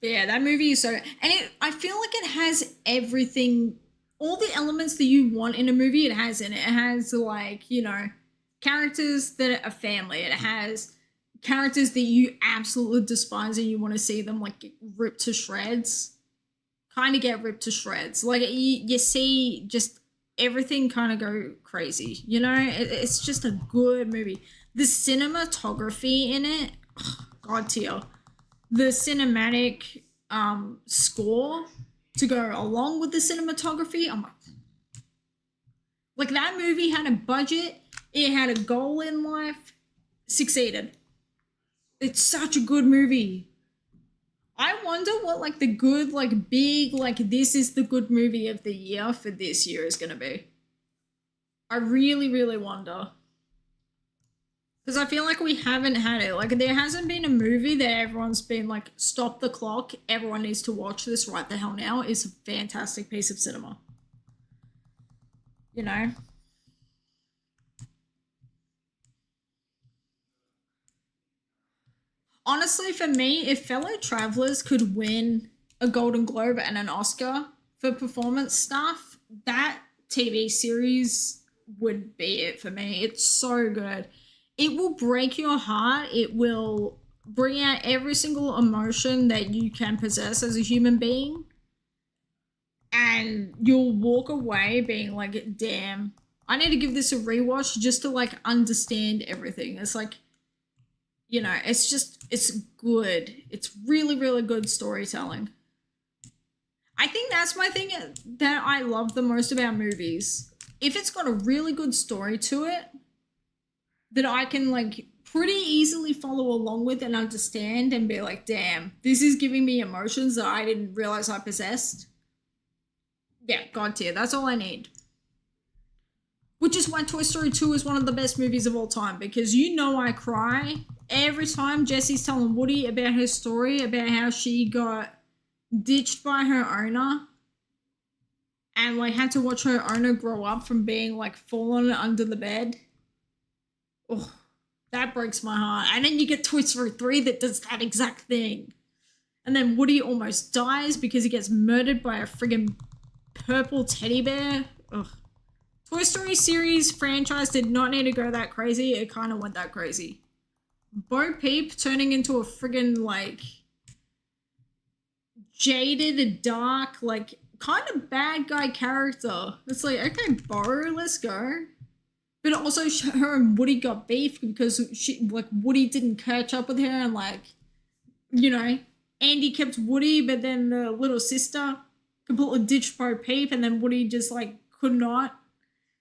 Yeah, that movie is so, and I feel like it has everything, all the elements that you want in a movie. It has in it. It has like, you know, characters that are family. It has characters that you absolutely despise and you want to see them like get ripped to shreds. Kind of get ripped to shreds. Like you see just everything kind of go crazy. You know, it's just a good movie. The cinematography in it, oh, God tier. The cinematic score to go along with the cinematography, I'm like that movie had a budget, it had a goal in life, succeeded. It's such a good movie. I wonder what like the good, like big, like this is the good movie of the year for this year is gonna be. I really, really wonder. Because I feel like we haven't had it. Like, there hasn't been a movie that everyone's been like, stop the clock. Everyone needs to watch this right the hell now. It's a fantastic piece of cinema. You know? Honestly, for me, if Fellow Travelers could win a Golden Globe and an Oscar for performance stuff, that TV series would be it for me. It's so good. It will break your heart. It will bring out every single emotion that you can possess as a human being. And you'll walk away being like, damn, I need to give this a rewatch just to like understand everything. It's like, you know, it's just, it's good. It's really, really good storytelling. I think that's my thing that I love the most about movies. If it's got a really good story to it, that I can like pretty easily follow along with and understand and be like, damn, this is giving me emotions that I didn't realize I possessed. Yeah, God tier. That's all I need. Which is why Toy Story 2 is one of the best movies of all time, because you know I cry every time Jessie's telling Woody about her story, about how she got ditched by her owner and like had to watch her owner grow up from being like fallen under the bed. Oh, that breaks my heart. And then you get Toy Story 3 that does that exact thing. And then Woody almost dies because he gets murdered by a friggin' purple teddy bear. Ugh. Toy Story series franchise did not need to go that crazy. It kind of went that crazy. Bo Peep turning into a friggin' like jaded, dark, like kind of bad guy character. It's like, okay, Bo, let's go. But also, her and Woody got beef because Woody didn't catch up with her, and like, you know, Andy kept Woody, but then the little sister completely ditched Bo Peep, and then Woody just like could not.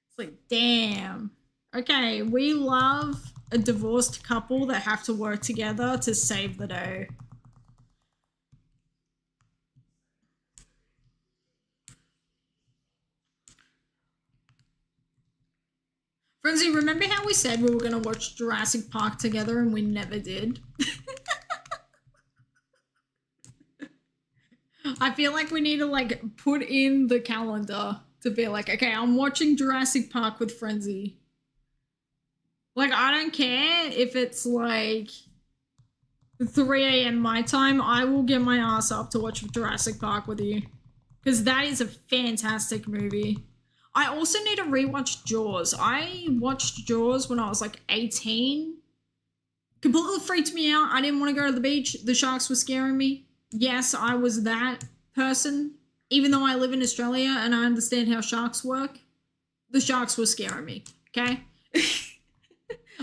It's like, damn. Okay, we love a divorced couple that have to work together to save the day. Frenzy, remember how we said we were going to watch Jurassic Park together and we never did? I feel like we need to like put in the calendar to be like, okay, I'm watching Jurassic Park with Frenzy. Like, I don't care if it's like 3 a.m. my time, I will get my ass up to watch Jurassic Park with you. Because that is a fantastic movie. I also need to rewatch Jaws. I watched Jaws when I was like 18. Completely freaked me out. I didn't want to go to the beach. The sharks were scaring me. Yes, I was that person. Even though I live in Australia and I understand how sharks work, the sharks were scaring me, okay?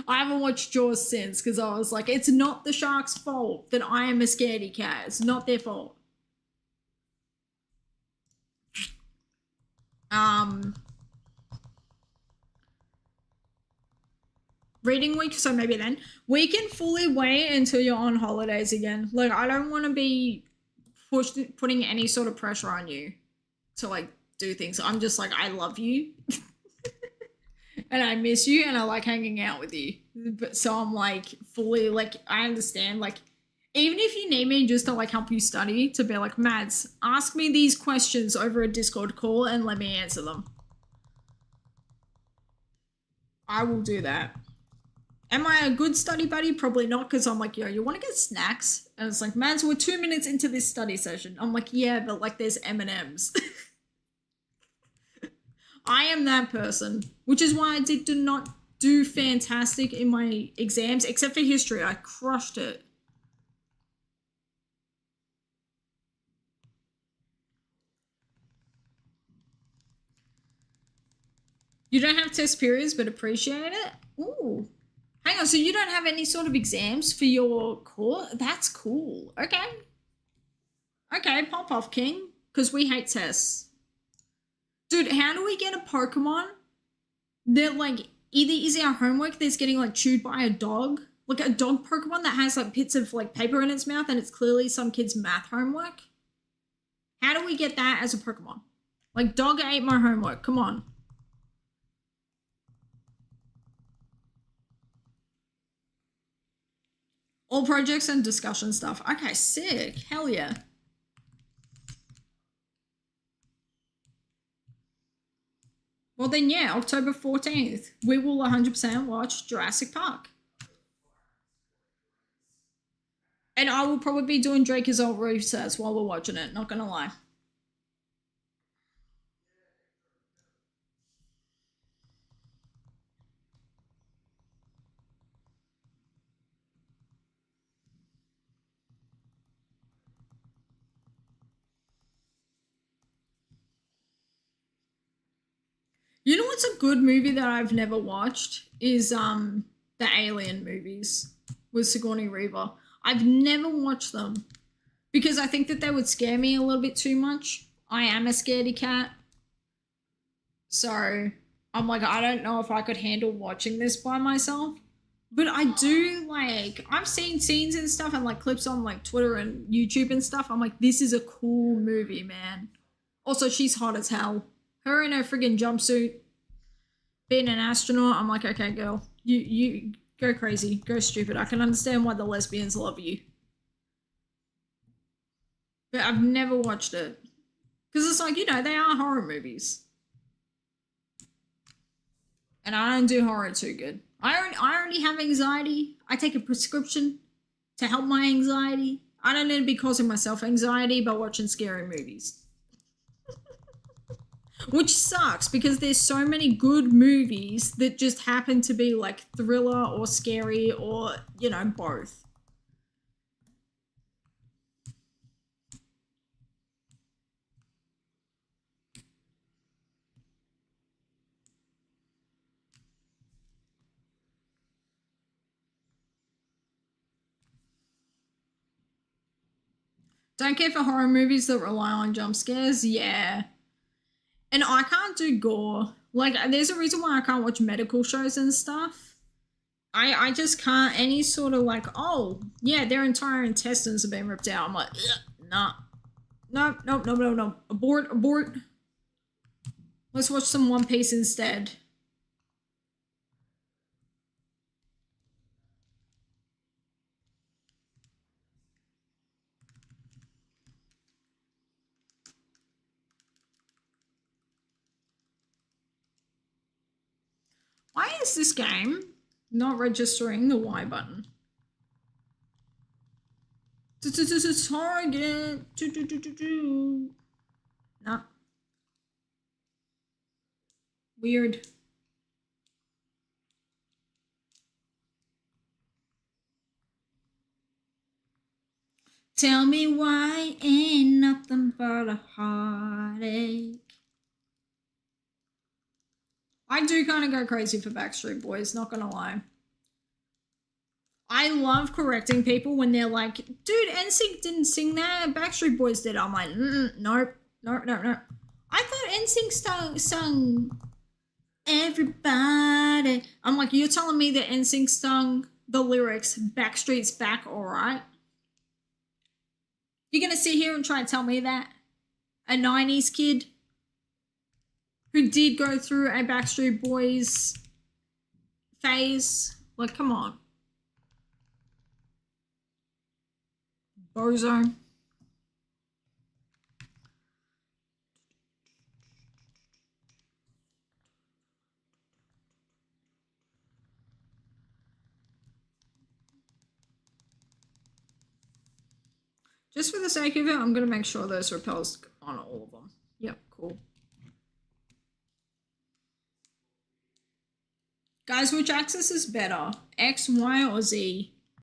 I haven't watched Jaws since because I was like, it's not the shark's fault that I am a scaredy cat. It's not their fault. Reading week, so maybe then. We can fully wait until you're on holidays again. Like, I don't want to be putting any sort of pressure on you to, like, do things. I'm just like, I love you. And I miss you and I like hanging out with you. But so I'm like fully like I understand like even if you need me just to like help you study to be like Mads, ask me these questions over a Discord call and let me answer them. I will do that. Am I a good study buddy? Probably not because I'm like, yo, you want to get snacks? And it's like, Mads, we're 2 minutes into this study session. I'm like, yeah, but like there's M&Ms. I am that person, which is why I did not do fantastic in my exams, except for history. I crushed it. You don't have test periods, but appreciate it? Ooh. Hang on, so you don't have any sort of exams for your course? That's cool. Okay. Okay, pop off, King, because we hate tests. Dude, how do we get a Pokemon that, like, either is our homework that's getting, like, chewed by a dog? Like, a dog Pokemon that has, like, bits of, like, paper in its mouth and it's clearly some kid's math homework? How do we get that as a Pokemon? Like, dog ate my homework. Come on. All projects and discussion stuff. Okay, sick. Hell yeah. Well then, yeah, October 14th, we will 100% watch Jurassic Park. And I will probably be doing Drake's old recess while we're watching it, not gonna lie. You know what's a good movie that I've never watched is the Alien movies with Sigourney Weaver. I've never watched them because I think that they would scare me a little bit too much. I am a scaredy cat. So I'm like, I don't know if I could handle watching this by myself. But I do like, I've seen scenes and stuff and like clips on like Twitter and YouTube and stuff. I'm like, this is a cool movie, man. Also, she's hot as hell. Her in her friggin' jumpsuit, being an astronaut. I'm like, okay, girl, you go crazy, go stupid. I can understand why the lesbians love you. But I've never watched it. Because it's like, you know, they are horror movies. And I don't do horror too good. I already have anxiety. I take a prescription to help my anxiety. I don't need to be causing myself anxiety by watching scary movies. Which sucks because there's so many good movies that just happen to be like thriller or scary or, you know, both. Don't care for horror movies that rely on jump scares? Yeah. And I can't do gore. Like, there's a reason why I can't watch medical shows and stuff. I just can't, any sort of like, oh, yeah, their entire intestines have been ripped out. I'm like, nah. No. Abort. Let's watch some One Piece instead. Why is this game not registering the Y button? Target. Nah. Weird. Tell me why ain't nothing but a heartache. I do kind of go crazy for Backstreet Boys, not gonna lie. I love correcting people when they're like, dude, NSYNC didn't sing that, Backstreet Boys did. I'm like, nope. I thought NSYNC sung everybody. I'm like, you're telling me that NSYNC sung the lyrics, Backstreet's back, alright? You're gonna sit here and try and tell me that? A 90s kid who did go through a Backstreet Boys phase? Like, come on. Bozo. Just for the sake of it, I'm going to make sure those repels on all of them. Yep, cool. Guys, which axis is better? X, Y, or Z?